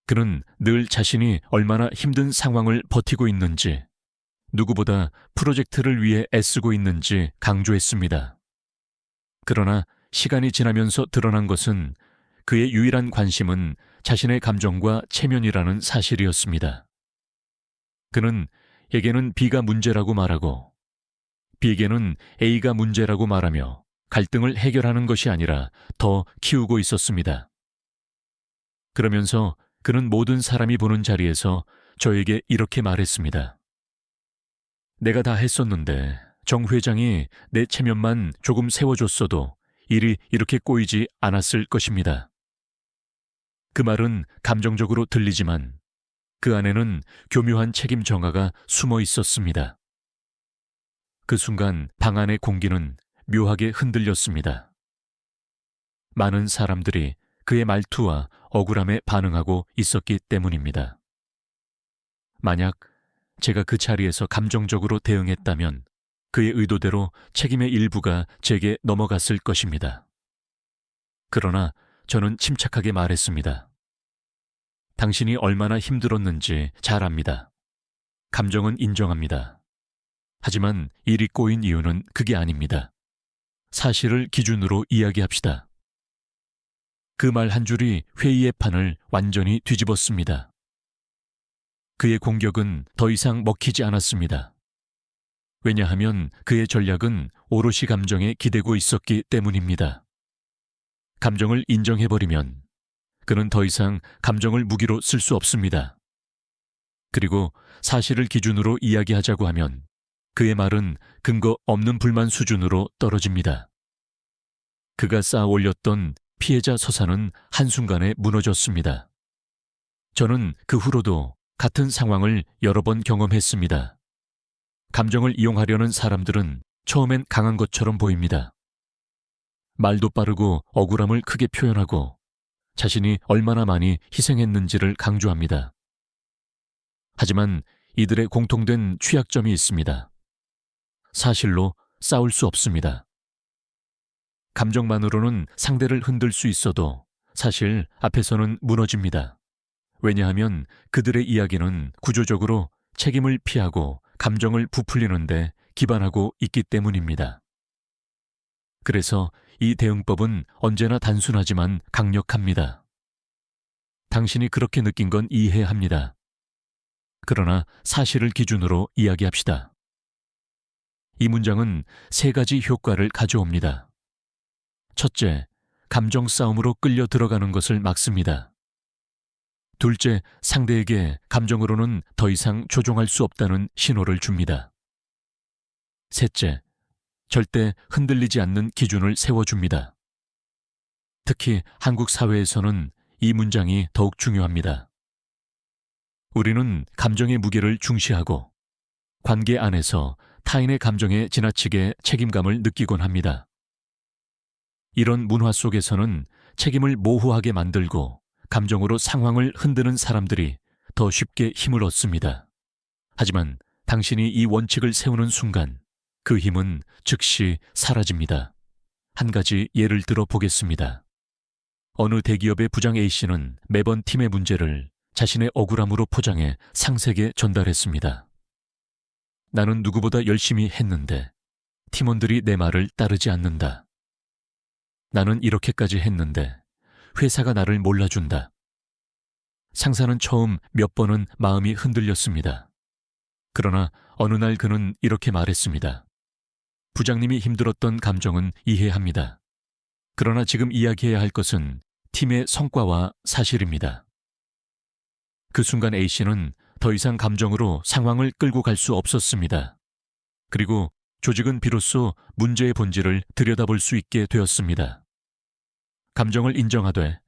그는 늘 자신이 얼마나 힘든 상황을 버티고 있는지, 누구보다 프로젝트를 위해 애쓰고 있는지 강조했습니다. 그러나 시간이 지나면서 드러난 것은 그의 유일한 관심은 자신의 감정과 체면이라는 사실이었습니다. 그는 에게는 B가 문제라고 말하고 B에게는 A가 문제라고 말하며 갈등을 해결하는 것이 아니라 더 키우고 있었습니다. 그러면서 그는 모든 사람이 보는 자리에서 저에게 이렇게 말했습니다. 내가 다 했었는데 정 회장이 내 체면만 조금 세워줬어도 일이 이렇게 꼬이지 않았을 것입니다. 그 말은 감정적으로 들리지만 그 안에는 교묘한 책임 정화가 숨어 있었습니다. 그 순간 방 안의 공기는 묘하게 흔들렸습니다. 많은 사람들이 그의 말투와 억울함에 반응하고 있었기 때문입니다. 만약 제가 그 자리에서 감정적으로 대응했다면 그의 의도대로 책임의 일부가 제게 넘어갔을 것입니다. 그러나 저는 침착하게 말했습니다. 당신이 얼마나 힘들었는지 잘 압니다. 감정은 인정합니다. 하지만 일이 꼬인 이유는 그게 아닙니다. 사실을 기준으로 이야기합시다. 그 말 한 줄이 회의의 판을 완전히 뒤집었습니다. 그의 공격은 더 이상 먹히지 않았습니다. 왜냐하면 그의 전략은 오롯이 감정에 기대고 있었기 때문입니다. 감정을 인정해버리면 그는 더 이상 감정을 무기로 쓸 수 없습니다. 그리고 사실을 기준으로 이야기하자고 하면 그의 말은 근거 없는 불만 수준으로 떨어집니다. 그가 쌓아 올렸던 피해자 서사는 한순간에 무너졌습니다. 저는 그 후로도 같은 상황을 여러 번 경험했습니다. 감정을 이용하려는 사람들은 처음엔 강한 것처럼 보입니다. 말도 빠르고 억울함을 크게 표현하고 자신이 얼마나 많이 희생했는지를 강조합니다. 하지만 이들의 공통된 취약점이 있습니다. 사실로 싸울 수 없습니다. 감정만으로는 상대를 흔들 수 있어도 사실 앞에서는 무너집니다. 왜냐하면 그들의 이야기는 구조적으로 책임을 피하고 감정을 부풀리는데 기반하고 있기 때문입니다. 그래서 이 대응법은 언제나 단순하지만 강력합니다. 당신이 그렇게 느낀 건 이해합니다. 그러나 사실을 기준으로 이야기합시다. 이 문장은 세 가지 효과를 가져옵니다. 첫째, 감정 싸움으로 끌려 들어가는 것을 막습니다. 둘째, 상대에게 감정으로는 더 이상 조종할 수 없다는 신호를 줍니다. 셋째, 절대 흔들리지 않는 기준을 세워줍니다. 특히 한국 사회에서는 이 문장이 더욱 중요합니다. 우리는 감정의 무게를 중시하고 관계 안에서 타인의 감정에 지나치게 책임감을 느끼곤 합니다. 이런 문화 속에서는 책임을 모호하게 만들고 감정으로 상황을 흔드는 사람들이 더 쉽게 힘을 얻습니다. 하지만 당신이 이 원칙을 세우는 순간 그 힘은 즉시 사라집니다. 한 가지 예를 들어 보겠습니다. 어느 대기업의 부장 A씨는 매번 팀의 문제를 자신의 억울함으로 포장해 상세에게 전달했습니다. 나는 누구보다 열심히 했는데 팀원들이 내 말을 따르지 않는다. 나는 이렇게까지 했는데 회사가 나를 몰라준다. 상사는 처음 몇 번은 마음이 흔들렸습니다. 그러나 어느 날 그는 이렇게 말했습니다. 부장님이 힘들었던 감정은 이해합니다. 그러나 지금 이야기해야 할 것은 팀의 성과와 사실입니다. 그 순간 A씨는 더 이상 감정으로 상황을 끌고 갈 수 없었습니다. 그리고 조직은 비로소 문제의 본질을 들여다볼 수 있게 되었습니다. 감정을 인정하되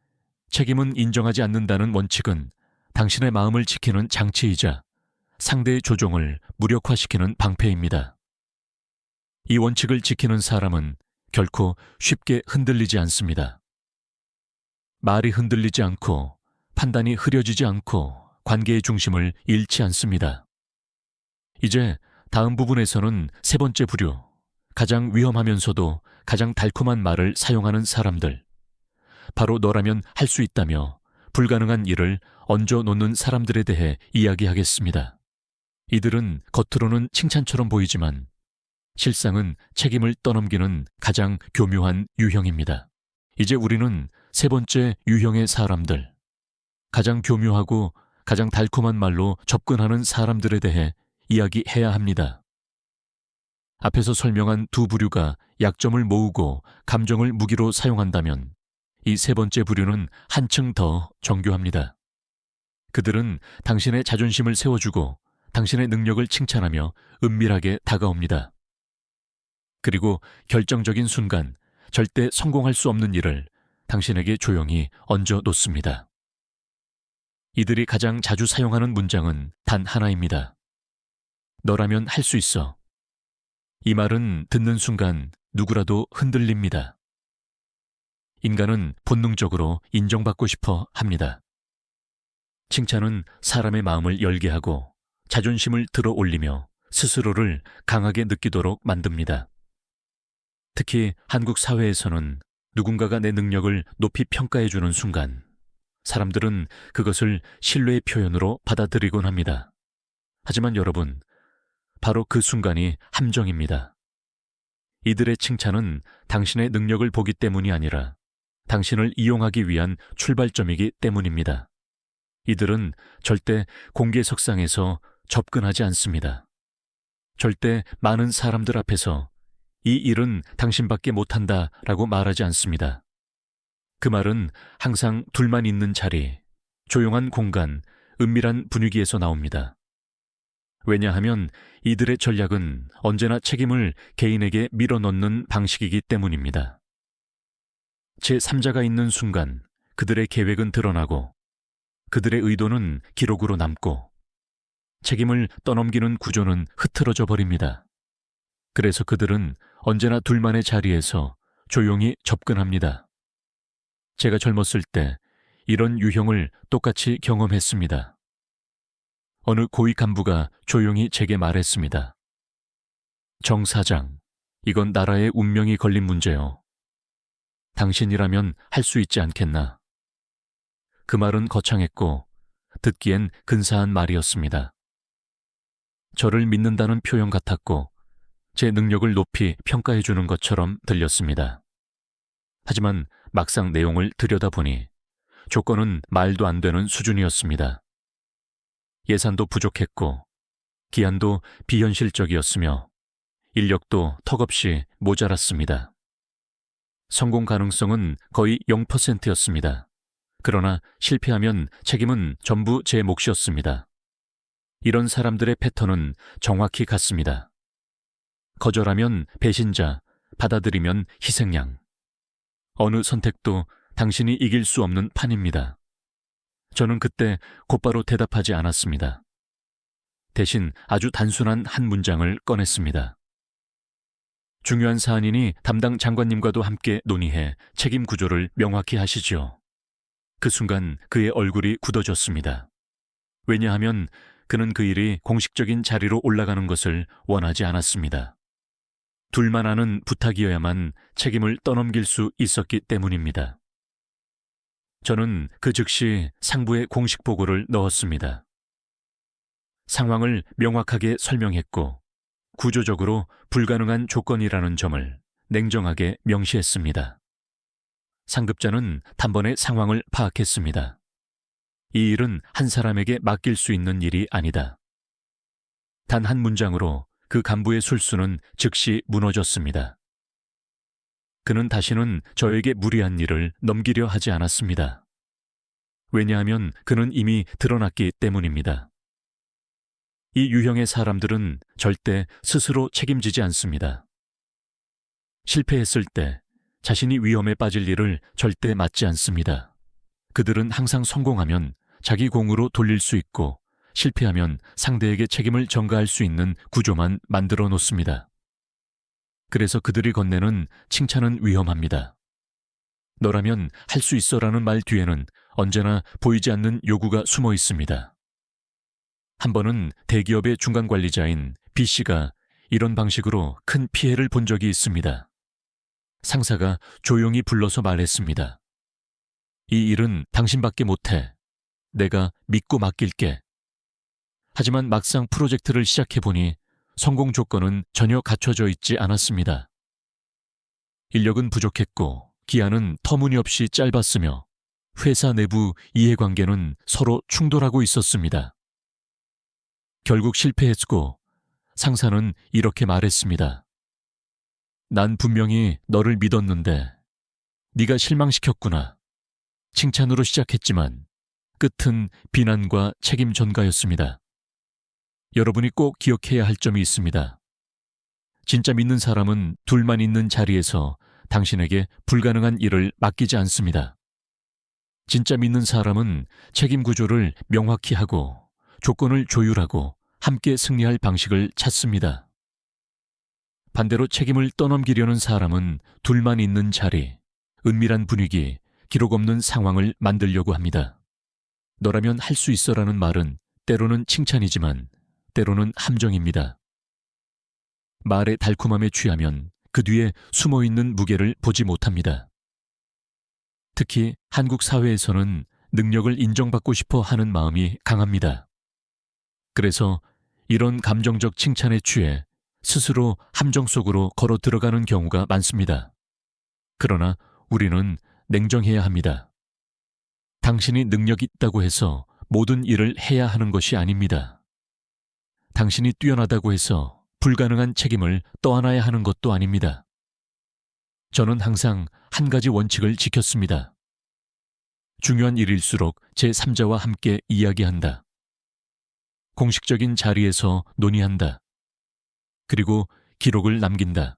책임은 인정하지 않는다는 원칙은 당신의 마음을 지키는 장치이자 상대의 조종을 무력화시키는 방패입니다. 이 원칙을 지키는 사람은 결코 쉽게 흔들리지 않습니다. 말이 흔들리지 않고 판단이 흐려지지 않고 관계의 중심을 잃지 않습니다. 이제 다음 부분에서는 세 번째 부류, 가장 위험하면서도 가장 달콤한 말을 사용하는 사람들, 바로 너라면 할 수 있다며 불가능한 일을 얹어 놓는 사람들에 대해 이야기하겠습니다. 이들은 겉으로는 칭찬처럼 보이지만 실상은 책임을 떠넘기는 가장 교묘한 유형입니다. 이제 우리는 세 번째 유형의 사람들, 가장 교묘하고 가장 달콤한 말로 접근하는 사람들에 대해 이야기해야 합니다. 앞에서 설명한 두 부류가 약점을 모으고 감정을 무기로 사용한다면 이 세 번째 부류는 한층 더 정교합니다. 그들은 당신의 자존심을 세워주고 당신의 능력을 칭찬하며 은밀하게 다가옵니다. 그리고 결정적인 순간 절대 성공할 수 없는 일을 당신에게 조용히 얹어 놓습니다. 이들이 가장 자주 사용하는 문장은 단 하나입니다. 너라면 할 수 있어. 이 말은 듣는 순간 누구라도 흔들립니다. 인간은 본능적으로 인정받고 싶어 합니다. 칭찬은 사람의 마음을 열게 하고 자존심을 들어 올리며 스스로를 강하게 느끼도록 만듭니다. 특히 한국 사회에서는 누군가가 내 능력을 높이 평가해주는 순간 사람들은 그것을 신뢰의 표현으로 받아들이곤 합니다. 하지만 여러분, 바로 그 순간이 함정입니다. 이들의 칭찬은 당신의 능력을 보기 때문이 아니라 당신을 이용하기 위한 출발점이기 때문입니다. 이들은 절대 공개석상에서 접근하지 않습니다. 절대 많은 사람들 앞에서 이 일은 당신밖에 못한다 라고 말하지 않습니다. 그 말은 항상 둘만 있는 자리, 조용한 공간, 은밀한 분위기에서 나옵니다. 왜냐하면 이들의 전략은 언제나 책임을 개인에게 밀어넣는 방식이기 때문입니다. 제3자가 있는 순간 그들의 계획은 드러나고 그들의 의도는 기록으로 남고 책임을 떠넘기는 구조는 흐트러져 버립니다. 그래서 그들은 언제나 둘만의 자리에서 조용히 접근합니다. 제가 젊었을 때 이런 유형을 똑같이 경험했습니다. 어느 고위 간부가 조용히 제게 말했습니다. 정 사장, 이건 나라의 운명이 걸린 문제요. 당신이라면 할 수 있지 않겠나. 그 말은 거창했고 듣기엔 근사한 말이었습니다. 저를 믿는다는 표현 같았고 제 능력을 높이 평가해 주는 것처럼 들렸습니다. 하지만 막상 내용을 들여다보니 조건은 말도 안 되는 수준이었습니다. 예산도 부족했고 기한도 비현실적이었으며 인력도 턱없이 모자랐습니다. 성공 가능성은 거의 0%였습니다. 그러나 실패하면 책임은 전부 제 몫이었습니다. 이런 사람들의 패턴은 정확히 같습니다. 거절하면 배신자, 받아들이면 희생양. 어느 선택도 당신이 이길 수 없는 판입니다. 저는 그때 곧바로 대답하지 않았습니다. 대신 아주 단순한 한 문장을 꺼냈습니다. 중요한 사안이니 담당 장관님과도 함께 논의해 책임 구조를 명확히 하시죠. 그 순간 그의 얼굴이 굳어졌습니다. 왜냐하면 그는 그 일이 공식적인 자리로 올라가는 것을 원하지 않았습니다. 둘만 아는 부탁이어야만 책임을 떠넘길 수 있었기 때문입니다. 저는 그 즉시 상부에 공식 보고를 넣었습니다. 상황을 명확하게 설명했고 구조적으로 불가능한 조건이라는 점을 냉정하게 명시했습니다. 상급자는 단번에 상황을 파악했습니다. 이 일은 한 사람에게 맡길 수 있는 일이 아니다. 단 한 문장으로 그 간부의 술수는 즉시 무너졌습니다. 그는 다시는 저에게 무리한 일을 넘기려 하지 않았습니다. 왜냐하면 그는 이미 드러났기 때문입니다. 이 유형의 사람들은 절대 스스로 책임지지 않습니다. 실패했을 때 자신이 위험에 빠질 일을 절대 맡지 않습니다. 그들은 항상 성공하면 자기 공으로 돌릴 수 있고 실패하면 상대에게 책임을 전가할 수 있는 구조만 만들어 놓습니다. 그래서 그들이 건네는 칭찬은 위험합니다. 너라면 할 수 있어라는 말 뒤에는 언제나 보이지 않는 요구가 숨어 있습니다. 한 번은 대기업의 중간 관리자인 B씨가 이런 방식으로 큰 피해를 본 적이 있습니다. 상사가 조용히 불러서 말했습니다. 이 일은 당신밖에 못해. 내가 믿고 맡길게. 하지만 막상 프로젝트를 시작해보니 성공 조건은 전혀 갖춰져 있지 않았습니다. 인력은 부족했고 기한은 터무니없이 짧았으며 회사 내부 이해관계는 서로 충돌하고 있었습니다. 결국 실패했고 상사는 이렇게 말했습니다. 난 분명히 너를 믿었는데 네가 실망시켰구나. 칭찬으로 시작했지만 끝은 비난과 책임 전가였습니다. 여러분이 꼭 기억해야 할 점이 있습니다. 진짜 믿는 사람은 둘만 있는 자리에서 당신에게 불가능한 일을 맡기지 않습니다. 진짜 믿는 사람은 책임 구조를 명확히 하고 조건을 조율하고 함께 승리할 방식을 찾습니다. 반대로 책임을 떠넘기려는 사람은 둘만 있는 자리, 은밀한 분위기, 기록 없는 상황을 만들려고 합니다. 너라면 할 수 있어라는 말은 때로는 칭찬이지만 때로는 함정입니다. 말의 달콤함에 취하면 그 뒤에 숨어있는 무게를 보지 못합니다. 특히 한국 사회에서는 능력을 인정받고 싶어 하는 마음이 강합니다. 그래서 이런 감정적 칭찬에 취해 스스로 함정 속으로 걸어 들어가는 경우가 많습니다. 그러나 우리는 냉정해야 합니다. 당신이 능력이 있다고 해서 모든 일을 해야 하는 것이 아닙니다. 당신이 뛰어나다고 해서 불가능한 책임을 떠안아야 하는 것도 아닙니다. 저는 항상 한 가지 원칙을 지켰습니다. 중요한 일일수록 제3자와 함께 이야기한다. 공식적인 자리에서 논의한다. 그리고 기록을 남긴다.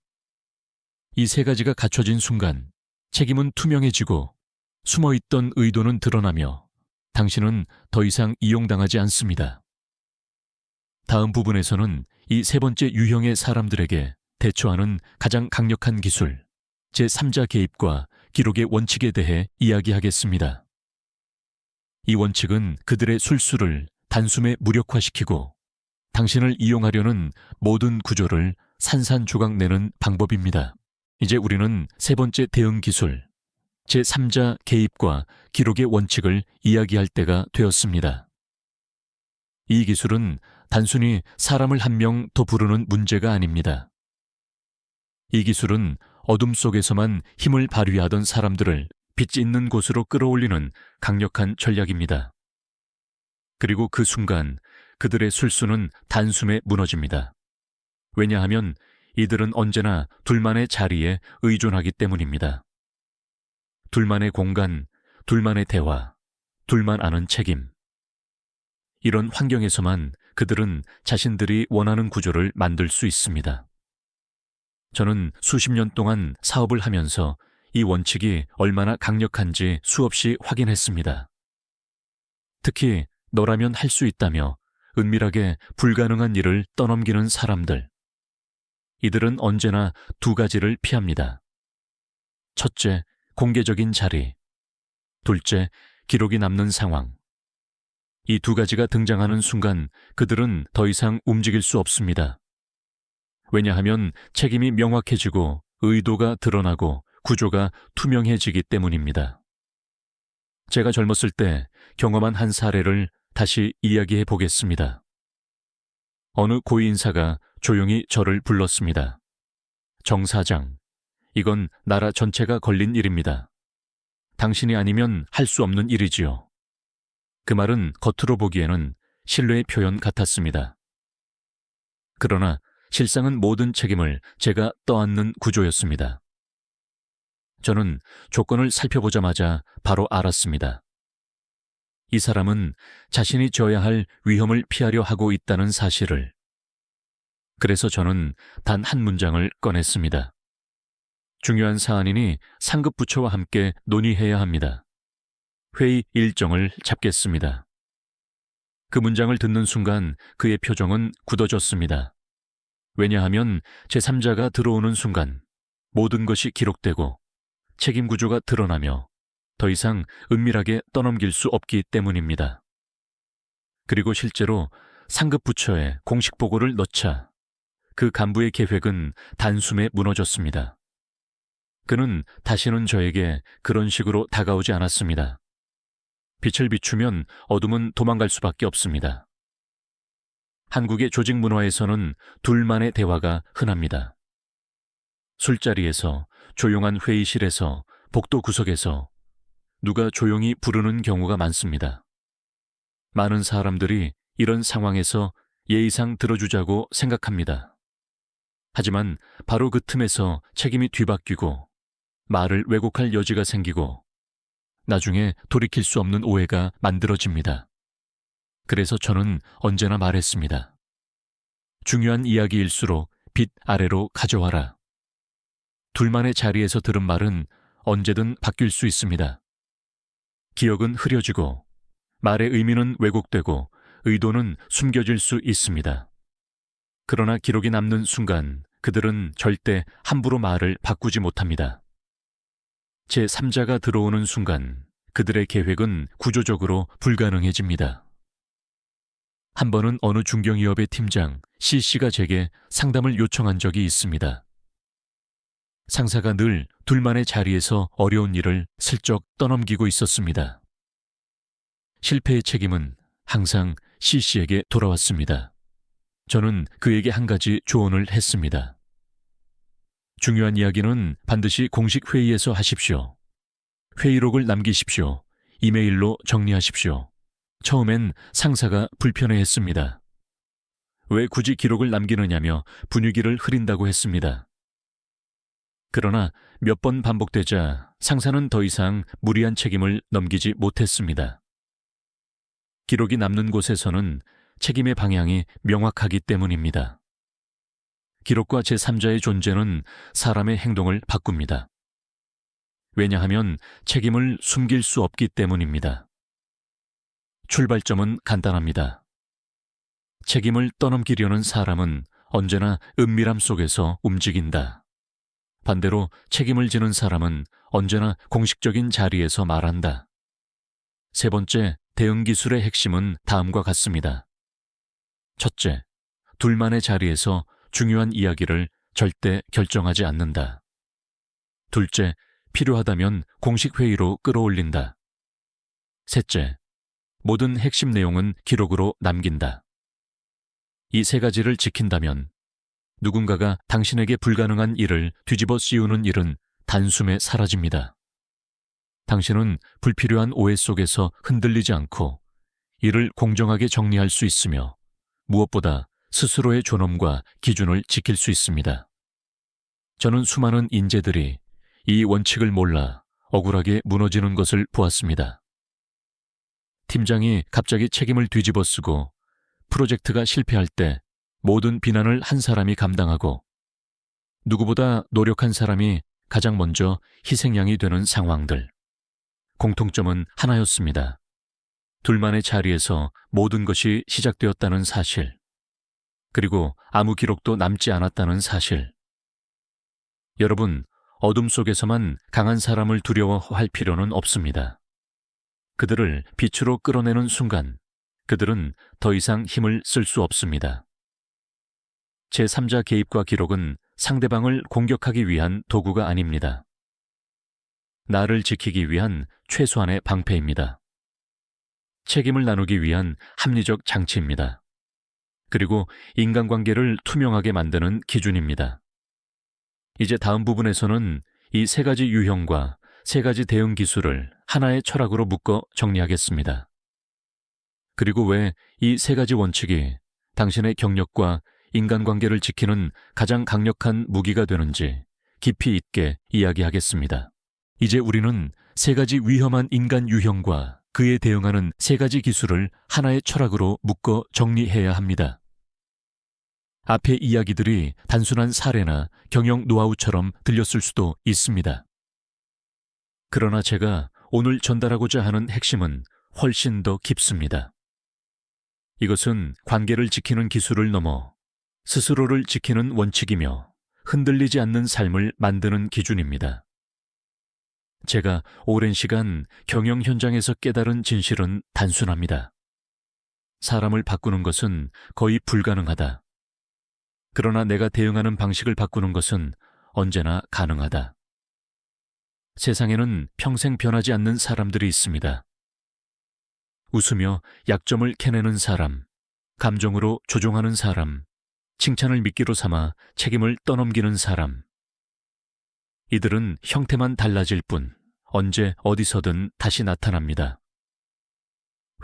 이 세 가지가 갖춰진 순간 책임은 투명해지고 숨어있던 의도는 드러나며 당신은 더 이상 이용당하지 않습니다. 다음 부분에서는 이 세 번째 유형의 사람들에게 대처하는 가장 강력한 기술, 제3자 개입과 기록의 원칙에 대해 이야기하겠습니다. 이 원칙은 그들의 술수를 단숨에 무력화시키고 당신을 이용하려는 모든 구조를 산산조각 내는 방법입니다. 이제 우리는 세 번째 대응 기술, 제3자 개입과 기록의 원칙을 이야기할 때가 되었습니다. 이 기술은 단순히 사람을 한 명 더 부르는 문제가 아닙니다. 이 기술은 어둠 속에서만 힘을 발휘하던 사람들을 빛이 있는 곳으로 끌어올리는 강력한 전략입니다. 그리고 그 순간 그들의 술수는 단숨에 무너집니다. 왜냐하면 이들은 언제나 둘만의 자리에 의존하기 때문입니다. 둘만의 공간, 둘만의 대화, 둘만 아는 책임. 이런 환경에서만 그들은 자신들이 원하는 구조를 만들 수 있습니다. 저는 수십 년 동안 사업을 하면서 이 원칙이 얼마나 강력한지 수없이 확인했습니다. 특히 너라면 할 수 있다며 은밀하게 불가능한 일을 떠넘기는 사람들. 이들은 언제나 두 가지를 피합니다. 첫째, 공개적인 자리. 둘째, 기록이 남는 상황. 이 두 가지가 등장하는 순간 그들은 더 이상 움직일 수 없습니다. 왜냐하면 책임이 명확해지고 의도가 드러나고 구조가 투명해지기 때문입니다. 제가 젊었을 때 경험한 한 사례를 다시 이야기해 보겠습니다. 어느 고위 인사가 조용히 저를 불렀습니다. 정 사장, 이건 나라 전체가 걸린 일입니다. 당신이 아니면 할 수 없는 일이지요. 그 말은 겉으로 보기에는 신뢰의 표현 같았습니다. 그러나 실상은 모든 책임을 제가 떠안는 구조였습니다. 저는 조건을 살펴보자마자 바로 알았습니다. 이 사람은 자신이 져야 할 위험을 피하려 하고 있다는 사실을. 그래서 저는 단 한 문장을 꺼냈습니다. 중요한 사안이니 상급 부처와 함께 논의해야 합니다. 회의 일정을 잡겠습니다. 그 문장을 듣는 순간 그의 표정은 굳어졌습니다. 왜냐하면 제3자가 들어오는 순간 모든 것이 기록되고 책임 구조가 드러나며 더 이상 은밀하게 떠넘길 수 없기 때문입니다. 그리고 실제로 상급 부처에 공식 보고를 넣자 그 간부의 계획은 단숨에 무너졌습니다. 그는 다시는 저에게 그런 식으로 다가오지 않았습니다. 빛을 비추면 어둠은 도망갈 수밖에 없습니다. 한국의 조직 문화에서는 둘만의 대화가 흔합니다. 술자리에서, 조용한 회의실에서, 복도 구석에서 누가 조용히 부르는 경우가 많습니다. 많은 사람들이 이런 상황에서 예의상 들어주자고 생각합니다. 하지만 바로 그 틈에서 책임이 뒤바뀌고 말을 왜곡할 여지가 생기고 나중에 돌이킬 수 없는 오해가 만들어집니다. 그래서 저는 언제나 말했습니다. 중요한 이야기일수록 빛 아래로 가져와라. 둘만의 자리에서 들은 말은 언제든 바뀔 수 있습니다. 기억은 흐려지고 말의 의미는 왜곡되고 의도는 숨겨질 수 있습니다. 그러나 기록이 남는 순간 그들은 절대 함부로 말을 바꾸지 못합니다. 제3자가 들어오는 순간 그들의 계획은 구조적으로 불가능해집니다. 한 번은 어느 중견기업의 팀장 C씨가 제게 상담을 요청한 적이 있습니다. 상사가 늘 둘만의 자리에서 어려운 일을 슬쩍 떠넘기고 있었습니다. 실패의 책임은 항상 C씨에게 돌아왔습니다. 저는 그에게 한 가지 조언을 했습니다. 중요한 이야기는 반드시 공식 회의에서 하십시오. 회의록을 남기십시오. 이메일로 정리하십시오. 처음엔 상사가 불편해했습니다. 왜 굳이 기록을 남기느냐며 분위기를 흐린다고 했습니다. 그러나 몇 번 반복되자 상사는 더 이상 무리한 책임을 넘기지 못했습니다. 기록이 남는 곳에서는 책임의 방향이 명확하기 때문입니다. 기록과 제3자의 존재는 사람의 행동을 바꿉니다. 왜냐하면 책임을 숨길 수 없기 때문입니다. 출발점은 간단합니다. 책임을 떠넘기려는 사람은 언제나 은밀함 속에서 움직인다. 반대로 책임을 지는 사람은 언제나 공식적인 자리에서 말한다. 세 번째, 대응 기술의 핵심은 다음과 같습니다. 첫째, 둘만의 자리에서 중요한 이야기를 절대 결정하지 않는다. 둘째, 필요하다면 공식 회의로 끌어올린다. 셋째, 모든 핵심 내용은 기록으로 남긴다. 이 세 가지를 지킨다면 누군가가 당신에게 불가능한 일을 뒤집어 씌우는 일은 단숨에 사라집니다. 당신은 불필요한 오해 속에서 흔들리지 않고 일을 공정하게 정리할 수 있으며 무엇보다 스스로의 존엄과 기준을 지킬 수 있습니다. 저는 수많은 인재들이 이 원칙을 몰라 억울하게 무너지는 것을 보았습니다. 팀장이 갑자기 책임을 뒤집어 쓰고 프로젝트가 실패할 때 모든 비난을 한 사람이 감당하고 누구보다 노력한 사람이 가장 먼저 희생양이 되는 상황들. 공통점은 하나였습니다. 둘만의 자리에서 모든 것이 시작되었다는 사실. 그리고 아무 기록도 남지 않았다는 사실. 여러분, 어둠 속에서만 강한 사람을 두려워할 필요는 없습니다. 그들을 빛으로 끌어내는 순간 그들은 더 이상 힘을 쓸 수 없습니다. 제3자 개입과 기록은 상대방을 공격하기 위한 도구가 아닙니다. 나를 지키기 위한 최소한의 방패입니다. 책임을 나누기 위한 합리적 장치입니다. 그리고 인간관계를 투명하게 만드는 기준입니다. 이제 다음 부분에서는 이 세 가지 유형과 세 가지 대응 기술을 하나의 철학으로 묶어 정리하겠습니다. 그리고 왜 이 세 가지 원칙이 당신의 경력과 인간관계를 지키는 가장 강력한 무기가 되는지 깊이 있게 이야기하겠습니다. 이제 우리는 세 가지 위험한 인간 유형과 그에 대응하는 세 가지 기술을 하나의 철학으로 묶어 정리해야 합니다. 앞의 이야기들이 단순한 사례나 경영 노하우처럼 들렸을 수도 있습니다. 그러나 제가 오늘 전달하고자 하는 핵심은 훨씬 더 깊습니다. 이것은 관계를 지키는 기술을 넘어 스스로를 지키는 원칙이며 흔들리지 않는 삶을 만드는 기준입니다. 제가 오랜 시간 경영 현장에서 깨달은 진실은 단순합니다. 사람을 바꾸는 것은 거의 불가능하다. 그러나 내가 대응하는 방식을 바꾸는 것은 언제나 가능하다. 세상에는 평생 변하지 않는 사람들이 있습니다. 웃으며 약점을 캐내는 사람, 감정으로 조종하는 사람, 칭찬을 미끼로 삼아 책임을 떠넘기는 사람. 이들은 형태만 달라질 뿐 언제 어디서든 다시 나타납니다.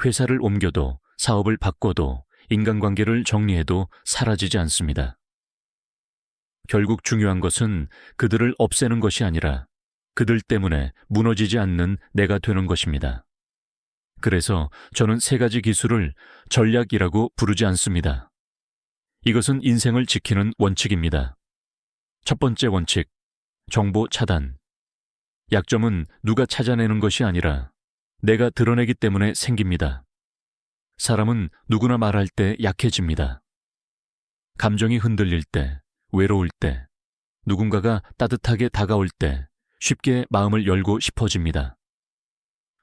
회사를 옮겨도 사업을 바꿔도 인간관계를 정리해도 사라지지 않습니다. 결국 중요한 것은 그들을 없애는 것이 아니라 그들 때문에 무너지지 않는 내가 되는 것입니다. 그래서 저는 세 가지 기술을 전략이라고 부르지 않습니다. 이것은 인생을 지키는 원칙입니다. 첫 번째 원칙, 정보 차단. 약점은 누가 찾아내는 것이 아니라 내가 드러내기 때문에 생깁니다. 사람은 누구나 말할 때 약해집니다. 감정이 흔들릴 때, 외로울 때, 누군가가 따뜻하게 다가올 때, 쉽게 마음을 열고 싶어집니다.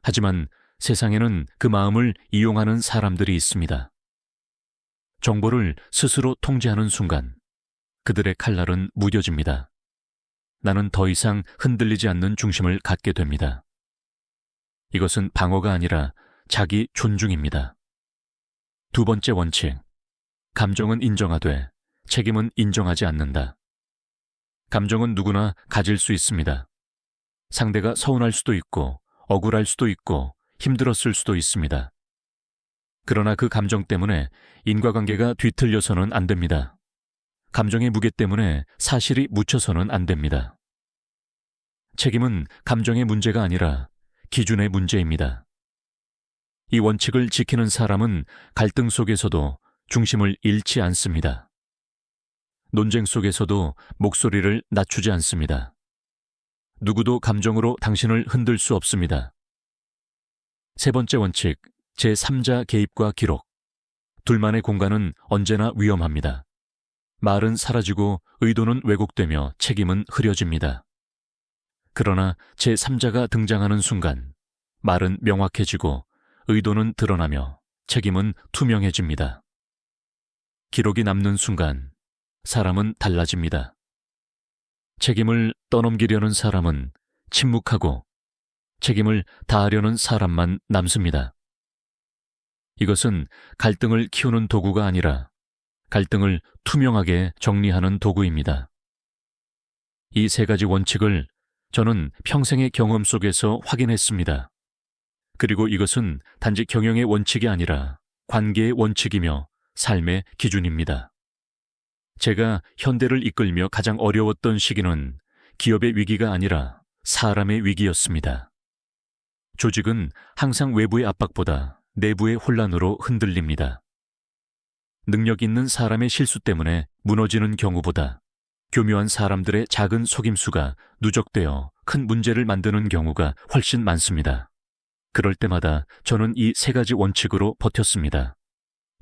하지만 세상에는 그 마음을 이용하는 사람들이 있습니다. 정보를 스스로 통제하는 순간 그들의 칼날은 무뎌집니다. 나는 더 이상 흔들리지 않는 중심을 갖게 됩니다. 이것은 방어가 아니라 자기 존중입니다. 두 번째 원칙, 감정은 인정하되 책임은 인정하지 않는다. 감정은 누구나 가질 수 있습니다. 상대가 서운할 수도 있고 억울할 수도 있고 힘들었을 수도 있습니다. 그러나 그 감정 때문에 인과관계가 뒤틀려서는 안 됩니다. 감정의 무게 때문에 사실이 묻혀서는 안 됩니다. 책임은 감정의 문제가 아니라 기준의 문제입니다. 이 원칙을 지키는 사람은 갈등 속에서도 중심을 잃지 않습니다. 논쟁 속에서도 목소리를 낮추지 않습니다. 누구도 감정으로 당신을 흔들 수 없습니다. 세 번째 원칙, 제3자 개입과 기록. 둘만의 공간은 언제나 위험합니다. 말은 사라지고 의도는 왜곡되며 책임은 흐려집니다. 그러나 제3자가 등장하는 순간 말은 명확해지고 의도는 드러나며 책임은 투명해집니다. 기록이 남는 순간 사람은 달라집니다. 책임을 떠넘기려는 사람은 침묵하고 책임을 다하려는 사람만 남습니다. 이것은 갈등을 키우는 도구가 아니라 갈등을 투명하게 정리하는 도구입니다. 이 세 가지 원칙을 저는 평생의 경험 속에서 확인했습니다. 그리고 이것은 단지 경영의 원칙이 아니라 관계의 원칙이며 삶의 기준입니다. 제가 현대를 이끌며 가장 어려웠던 시기는 기업의 위기가 아니라 사람의 위기였습니다. 조직은 항상 외부의 압박보다 내부의 혼란으로 흔들립니다. 능력 있는 사람의 실수 때문에 무너지는 경우보다 교묘한 사람들의 작은 속임수가 누적되어 큰 문제를 만드는 경우가 훨씬 많습니다. 그럴 때마다 저는 이 세 가지 원칙으로 버텼습니다.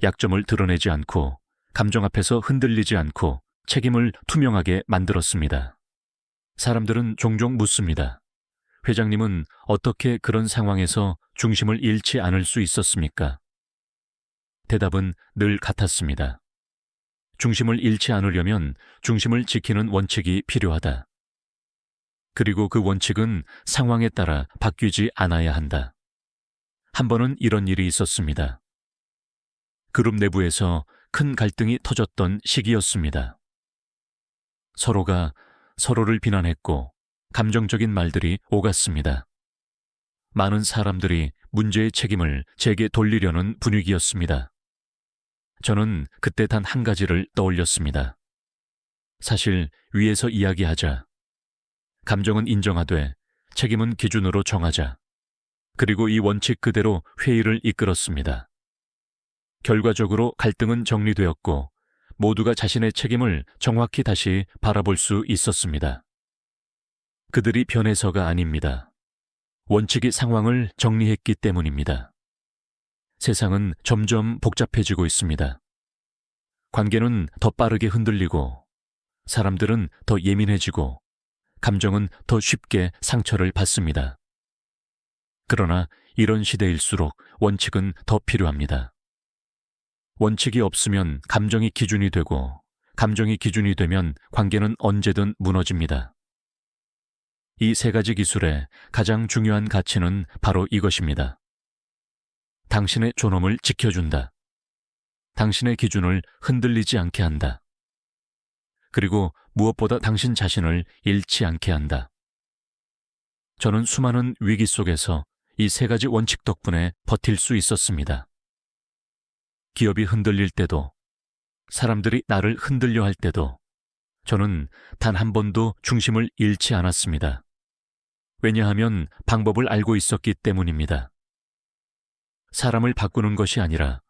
약점을 드러내지 않고 감정 앞에서 흔들리지 않고 책임을 투명하게 만들었습니다. 사람들은 종종 묻습니다. 회장님은 어떻게 그런 상황에서 중심을 잃지 않을 수 있었습니까? 대답은 늘 같았습니다. 중심을 잃지 않으려면 중심을 지키는 원칙이 필요하다. 그리고 그 원칙은 상황에 따라 바뀌지 않아야 한다. 한 번은 이런 일이 있었습니다. 그룹 내부에서 큰 갈등이 터졌던 시기였습니다. 서로가 서로를 비난했고 감정적인 말들이 오갔습니다. 많은 사람들이 문제의 책임을 제게 돌리려는 분위기였습니다. 저는 그때 단 한 가지를 떠올렸습니다. 사실 위에서 이야기하자. 감정은 인정하되 책임은 기준으로 정하자. 그리고 이 원칙 그대로 회의를 이끌었습니다. 결과적으로 갈등은 정리되었고 모두가 자신의 책임을 정확히 다시 바라볼 수 있었습니다. 그들이 변해서가 아닙니다. 원칙이 상황을 정리했기 때문입니다. 세상은 점점 복잡해지고 있습니다. 관계는 더 빠르게 흔들리고 사람들은 더 예민해지고 감정은 더 쉽게 상처를 받습니다. 그러나 이런 시대일수록 원칙은 더 필요합니다. 원칙이 없으면 감정이 기준이 되고 감정이 기준이 되면 관계는 언제든 무너집니다. 이 세 가지 기술의 가장 중요한 가치는 바로 이것입니다. 당신의 존엄을 지켜준다. 당신의 기준을 흔들리지 않게 한다. 그리고 무엇보다 당신 자신을 잃지 않게 한다. 저는 수많은 위기 속에서 이 세 가지 원칙 덕분에 버틸 수 있었습니다. 기업이 흔들릴 때도, 사람들이 나를 흔들려 할 때도 저는 단 한 번도 중심을 잃지 않았습니다. 왜냐하면 방법을 알고 있었기 때문입니다. 사람을 바꾸는 것이 아니라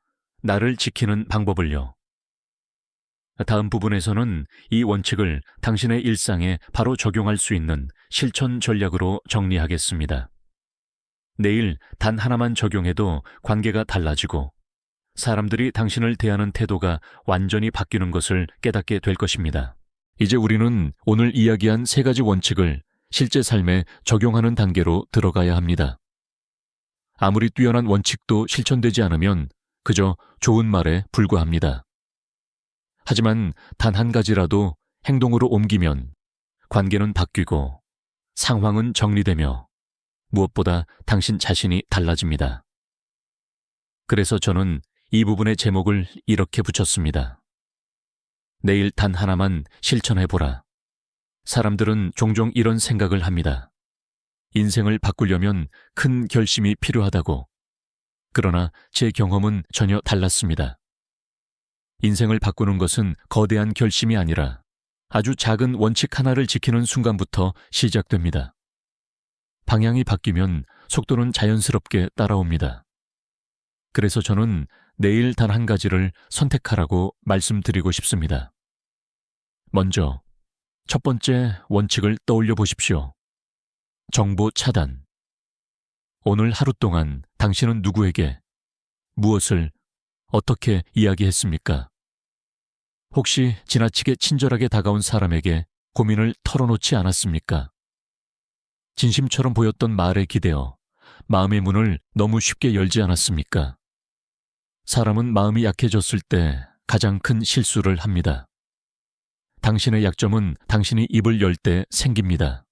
나를 지키는 방법을요. 다음 부분에서는 이 원칙을 당신의 일상에 바로 적용할 수 있는 실천 전략으로 정리하겠습니다. 내일 단 하나만 적용해도 관계가 달라지고 사람들이 당신을 대하는 태도가 완전히 바뀌는 것을 깨닫게 될 것입니다. 이제 우리는 오늘 이야기한 세 가지 원칙을 실제 삶에 적용하는 단계로 들어가야 합니다. 아무리 뛰어난 원칙도 실천되지 않으면 그저 좋은 말에 불과합니다. 하지만 단 한 가지라도 행동으로 옮기면 관계는 바뀌고 상황은 정리되며 무엇보다 당신 자신이 달라집니다. 그래서 저는 이 부분의 제목을 이렇게 붙였습니다. 내일 단 하나만 실천해보라. 사람들은 종종 이런 생각을 합니다. 인생을 바꾸려면 큰 결심이 필요하다고. 그러나 제 경험은 전혀 달랐습니다. 인생을 바꾸는 것은 거대한 결심이 아니라 아주 작은 원칙 하나를 지키는 순간부터 시작됩니다. 방향이 바뀌면 속도는 자연스럽게 따라옵니다. 그래서 저는 내일 단 한 가지를 선택하라고 말씀드리고 싶습니다. 먼저, 첫 번째 원칙을 떠올려 보십시오. 정보 차단. 오늘 하루 동안 당신은 누구에게, 무엇을, 어떻게 이야기했습니까? 혹시 지나치게 친절하게 다가온 사람에게 고민을 털어놓지 않았습니까? 진심처럼 보였던 말에 기대어 마음의 문을 너무 쉽게 열지 않았습니까? 사람은 마음이 약해졌을 때 가장 큰 실수를 합니다. 당신의 약점은 당신이 입을 열 때 생깁니다.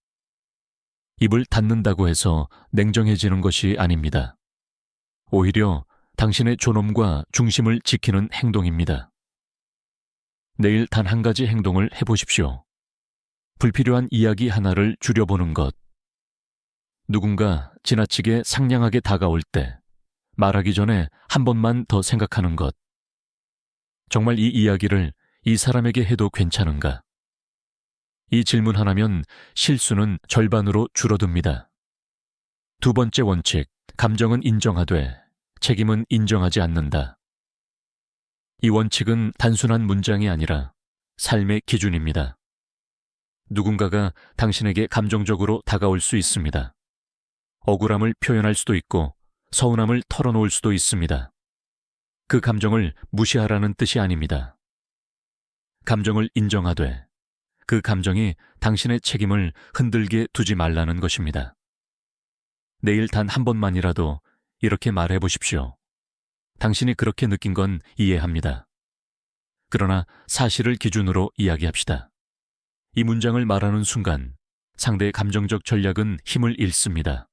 입을 닫는다고 해서 냉정해지는 것이 아닙니다. 오히려 당신의 존엄과 중심을 지키는 행동입니다. 내일 단 한 가지 행동을 해보십시오. 불필요한 이야기 하나를 줄여보는 것. 누군가 지나치게 상냥하게 다가올 때 말하기 전에 한 번만 더 생각하는 것. 정말 이 이야기를 이 사람에게 해도 괜찮은가? 이 질문 하나면 실수는 절반으로 줄어듭니다. 두 번째 원칙, 감정은 인정하되 책임은 인정하지 않는다. 이 원칙은 단순한 문장이 아니라 삶의 기준입니다. 누군가가 당신에게 감정적으로 다가올 수 있습니다. 억울함을 표현할 수도 있고 서운함을 털어놓을 수도 있습니다. 그 감정을 무시하라는 뜻이 아닙니다. 감정을 인정하되 그 감정이 당신의 책임을 흔들게 두지 말라는 것입니다. 내일 단 한 번만이라도 이렇게 말해 보십시오. 당신이 그렇게 느낀 건 이해합니다. 그러나 사실을 기준으로 이야기합시다. 이 문장을 말하는 순간 상대의 감정적 전략은 힘을 잃습니다.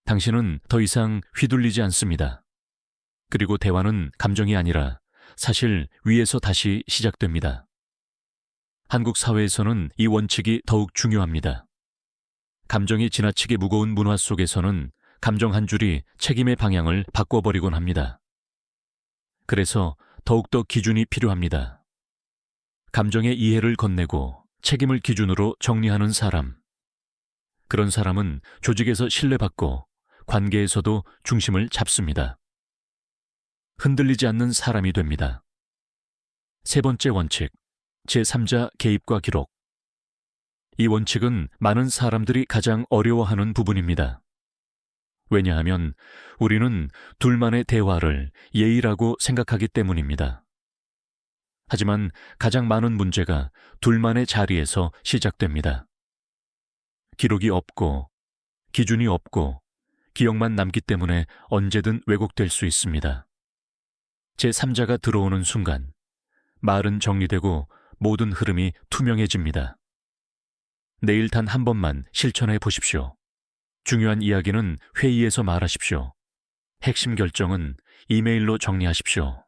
당신은 더 이상 휘둘리지 않습니다. 그리고 대화는 감정이 아니라 사실 위에서 다시 시작됩니다. 한국 사회에서는 이 원칙이 더욱 중요합니다. 감정이 지나치게 무거운 문화 속에서는 감정 한 줄이 책임의 방향을 바꿔버리곤 합니다. 그래서 더욱더 기준이 필요합니다. 감정의 이해를 건네고 책임을 기준으로 정리하는 사람. 그런 사람은 조직에서 신뢰받고 관계에서도 중심을 잡습니다. 흔들리지 않는 사람이 됩니다. 세 번째 원칙, 제3자 개입과 기록. 이 원칙은 많은 사람들이 가장 어려워하는 부분입니다. 왜냐하면 우리는 둘만의 대화를 예의라고 생각하기 때문입니다. 하지만 가장 많은 문제가 둘만의 자리에서 시작됩니다. 기록이 없고 기준이 없고 기억만 남기 때문에 언제든 왜곡될 수 있습니다. 제3자가 들어오는 순간 말은 정리되고 모든 흐름이 투명해집니다. 내일 단 한 번만 실천해 보십시오. 중요한 이야기는 회의에서 말하십시오. 핵심 결정은 이메일로 정리하십시오.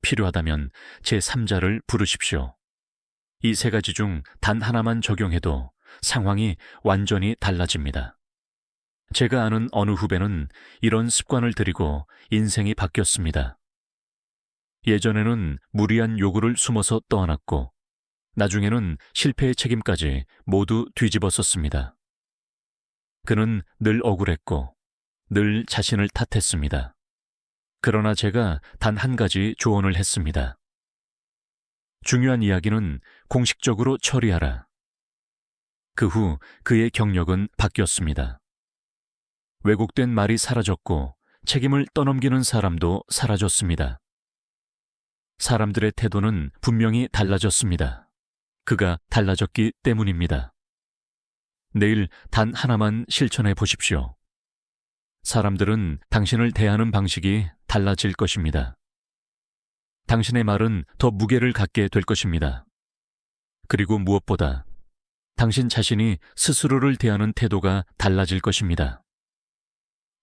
필요하다면 제3자를 부르십시오. 이 세 가지 중 단 하나만 적용해도 상황이 완전히 달라집니다. 제가 아는 어느 후배는 이런 습관을 들이고 인생이 바뀌었습니다. 예전에는 무리한 요구를 숨어서 떠안았고 나중에는 실패의 책임까지 모두 뒤집었었습니다. 그는 늘 억울했고 늘 자신을 탓했습니다. 그러나 제가 단 한 가지 조언을 했습니다. 중요한 이야기는 공식적으로 처리하라. 그 후 그의 경력은 바뀌었습니다. 왜곡된 말이 사라졌고 책임을 떠넘기는 사람도 사라졌습니다. 사람들의 태도는 분명히 달라졌습니다. 그가 달라졌기 때문입니다. 내일 단 하나만 실천해 보십시오. 사람들은 당신을 대하는 방식이 달라질 것입니다. 당신의 말은 더 무게를 갖게 될 것입니다. 그리고 무엇보다 당신 자신이 스스로를 대하는 태도가 달라질 것입니다.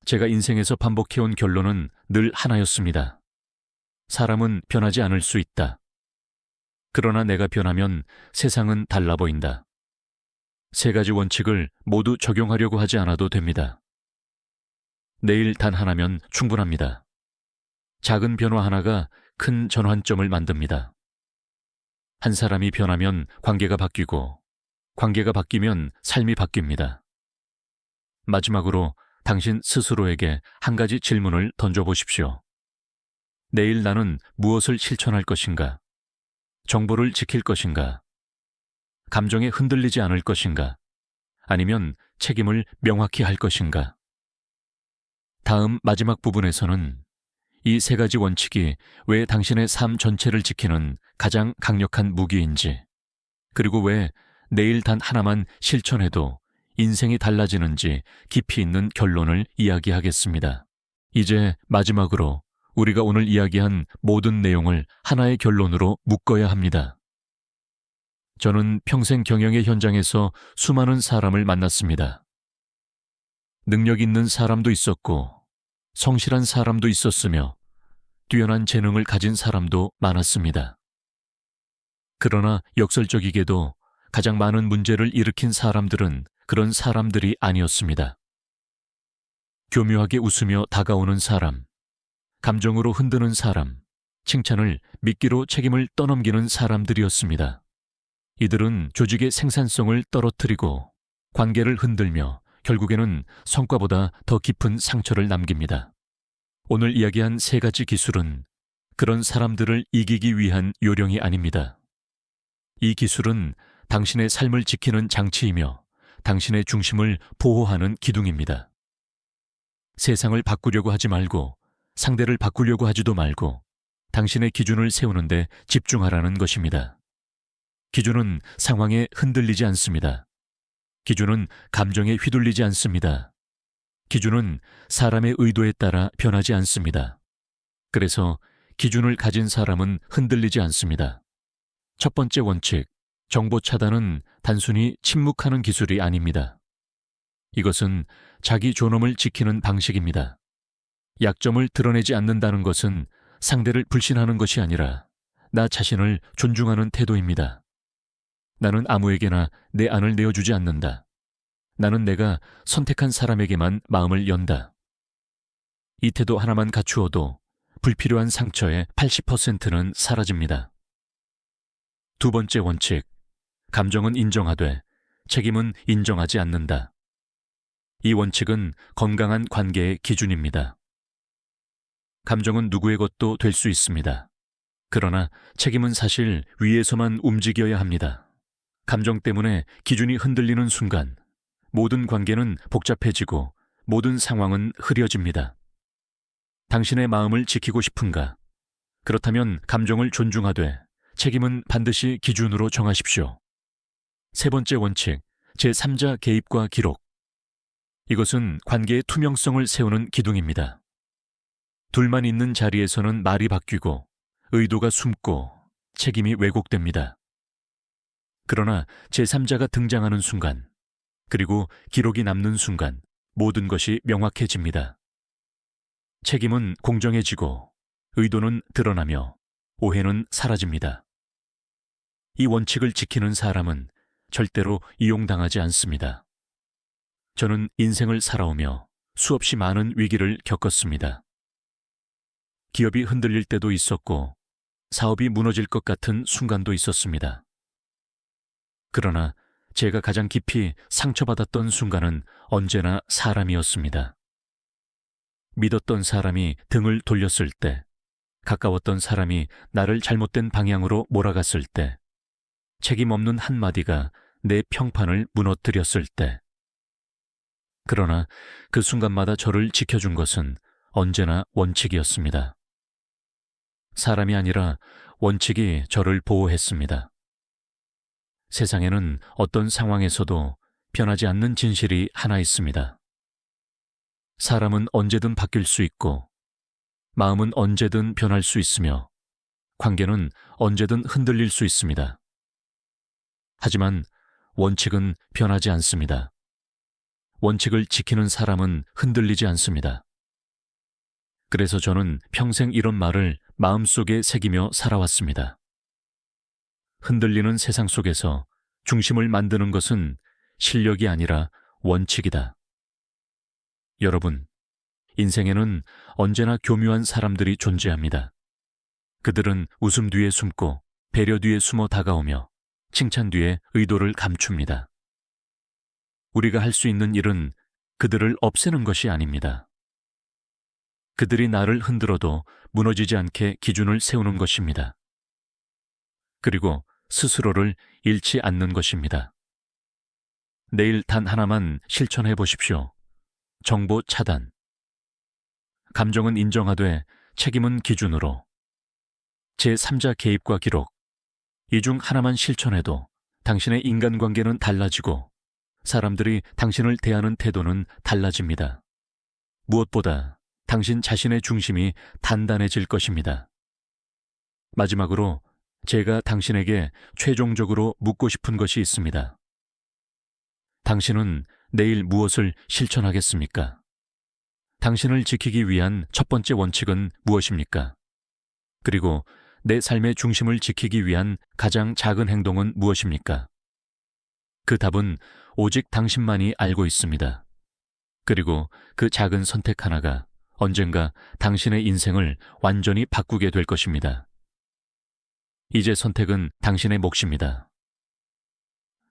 제가 인생에서 반복해온 결론은 늘 하나였습니다. 사람은 변하지 않을 수 있다. 그러나 내가 변하면 세상은 달라 보인다. 세 가지 원칙을 모두 적용하려고 하지 않아도 됩니다. 내일 단 하나면 충분합니다. 작은 변화 하나가 큰 전환점을 만듭니다. 한 사람이 변하면 관계가 바뀌고, 관계가 바뀌면 삶이 바뀝니다. 마지막으로 당신 스스로에게 한 가지 질문을 던져보십시오. 내일 나는 무엇을 실천할 것인가? 정보를 지킬 것인가? 감정에 흔들리지 않을 것인가? 아니면 책임을 명확히 할 것인가? 다음 마지막 부분에서는 이 세 가지 원칙이 왜 당신의 삶 전체를 지키는 가장 강력한 무기인지, 그리고 왜 내일 단 하나만 실천해도 인생이 달라지는지 깊이 있는 결론을 이야기하겠습니다. 이제 마지막으로 우리가 오늘 이야기한 모든 내용을 하나의 결론으로 묶어야 합니다. 저는 평생 경영의 현장에서 수많은 사람을 만났습니다. 능력 있는 사람도 있었고, 성실한 사람도 있었으며, 뛰어난 재능을 가진 사람도 많았습니다. 그러나 역설적이게도 가장 많은 문제를 일으킨 사람들은 그런 사람들이 아니었습니다. 교묘하게 웃으며 다가오는 사람, 감정으로 흔드는 사람, 칭찬을 미끼로 책임을 떠넘기는 사람들이었습니다. 이들은 조직의 생산성을 떨어뜨리고 관계를 흔들며 결국에는 성과보다 더 깊은 상처를 남깁니다. 오늘 이야기한 세 가지 기술은 그런 사람들을 이기기 위한 요령이 아닙니다. 이 기술은 당신의 삶을 지키는 장치이며 당신의 중심을 보호하는 기둥입니다. 세상을 바꾸려고 하지 말고 상대를 바꾸려고 하지도 말고 당신의 기준을 세우는데 집중하라는 것입니다. 기준은 상황에 흔들리지 않습니다. 기준은 감정에 휘둘리지 않습니다. 기준은 사람의 의도에 따라 변하지 않습니다. 그래서 기준을 가진 사람은 흔들리지 않습니다. 첫 번째 원칙, 정보 차단은 단순히 침묵하는 기술이 아닙니다. 이것은 자기 존엄을 지키는 방식입니다. 약점을 드러내지 않는다는 것은 상대를 불신하는 것이 아니라 나 자신을 존중하는 태도입니다. 나는 아무에게나 내 안을 내어주지 않는다. 나는 내가 선택한 사람에게만 마음을 연다. 이 태도 하나만 갖추어도 불필요한 상처의 80%는 사라집니다. 두 번째 원칙, 감정은 인정하되 책임은 인정하지 않는다. 이 원칙은 건강한 관계의 기준입니다. 감정은 누구의 것도 될 수 있습니다. 그러나 책임은 사실 위에서만 움직여야 합니다. 감정 때문에 기준이 흔들리는 순간 모든 관계는 복잡해지고 모든 상황은 흐려집니다. 당신의 마음을 지키고 싶은가? 그렇다면 감정을 존중하되 책임은 반드시 기준으로 정하십시오. 세 번째 원칙, 제3자 개입과 기록. 이것은 관계의 투명성을 세우는 기둥입니다. 둘만 있는 자리에서는 말이 바뀌고 의도가 숨고 책임이 왜곡됩니다. 그러나 제3자가 등장하는 순간, 그리고 기록이 남는 순간 모든 것이 명확해집니다. 책임은 공정해지고 의도는 드러나며 오해는 사라집니다. 이 원칙을 지키는 사람은 절대로 이용당하지 않습니다. 저는 인생을 살아오며 수없이 많은 위기를 겪었습니다. 기업이 흔들릴 때도 있었고 사업이 무너질 것 같은 순간도 있었습니다. 그러나 제가 가장 깊이 상처받았던 순간은 언제나 사람이었습니다. 믿었던 사람이 등을 돌렸을 때, 가까웠던 사람이 나를 잘못된 방향으로 몰아갔을 때, 책임 없는 한마디가 내 평판을 무너뜨렸을 때. 그러나 그 순간마다 저를 지켜준 것은 언제나 원칙이었습니다. 사람이 아니라 원칙이 저를 보호했습니다. 세상에는 어떤 상황에서도 변하지 않는 진실이 하나 있습니다. 사람은 언제든 바뀔 수 있고, 마음은 언제든 변할 수 있으며, 관계는 언제든 흔들릴 수 있습니다. 하지만 원칙은 변하지 않습니다. 원칙을 지키는 사람은 흔들리지 않습니다. 그래서 저는 평생 이런 말을 마음속에 새기며 살아왔습니다. 흔들리는 세상 속에서 중심을 만드는 것은 실력이 아니라 원칙이다. 여러분, 인생에는 언제나 교묘한 사람들이 존재합니다. 그들은 웃음 뒤에 숨고 배려 뒤에 숨어 다가오며 칭찬 뒤에 의도를 감춥니다. 우리가 할 수 있는 일은 그들을 없애는 것이 아닙니다. 그들이 나를 흔들어도 무너지지 않게 기준을 세우는 것입니다. 그리고 스스로를 잃지 않는 것입니다. 내일 단 하나만 실천해 보십시오. 정보 차단. 감정은 인정하되 책임은 기준으로. 제3자 개입과 기록. 이 중 하나만 실천해도 당신의 인간관계는 달라지고 사람들이 당신을 대하는 태도는 달라집니다. 무엇보다 당신 자신의 중심이 단단해질 것입니다. 마지막으로 제가 당신에게 최종적으로 묻고 싶은 것이 있습니다. 당신은 내일 무엇을 실천하겠습니까? 당신을 지키기 위한 첫 번째 원칙은 무엇입니까? 그리고 내 삶의 중심을 지키기 위한 가장 작은 행동은 무엇입니까? 그 답은 오직 당신만이 알고 있습니다. 그리고 그 작은 선택 하나가 언젠가 당신의 인생을 완전히 바꾸게 될 것입니다. 이제 선택은 당신의 몫입니다.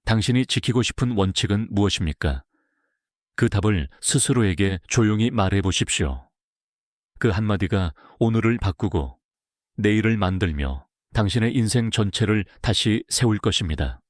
당신이 지키고 싶은 원칙은 무엇입니까? 그 답을 스스로에게 조용히 말해 보십시오. 그 한마디가 오늘을 바꾸고 내일을 만들며 당신의 인생 전체를 다시 세울 것입니다.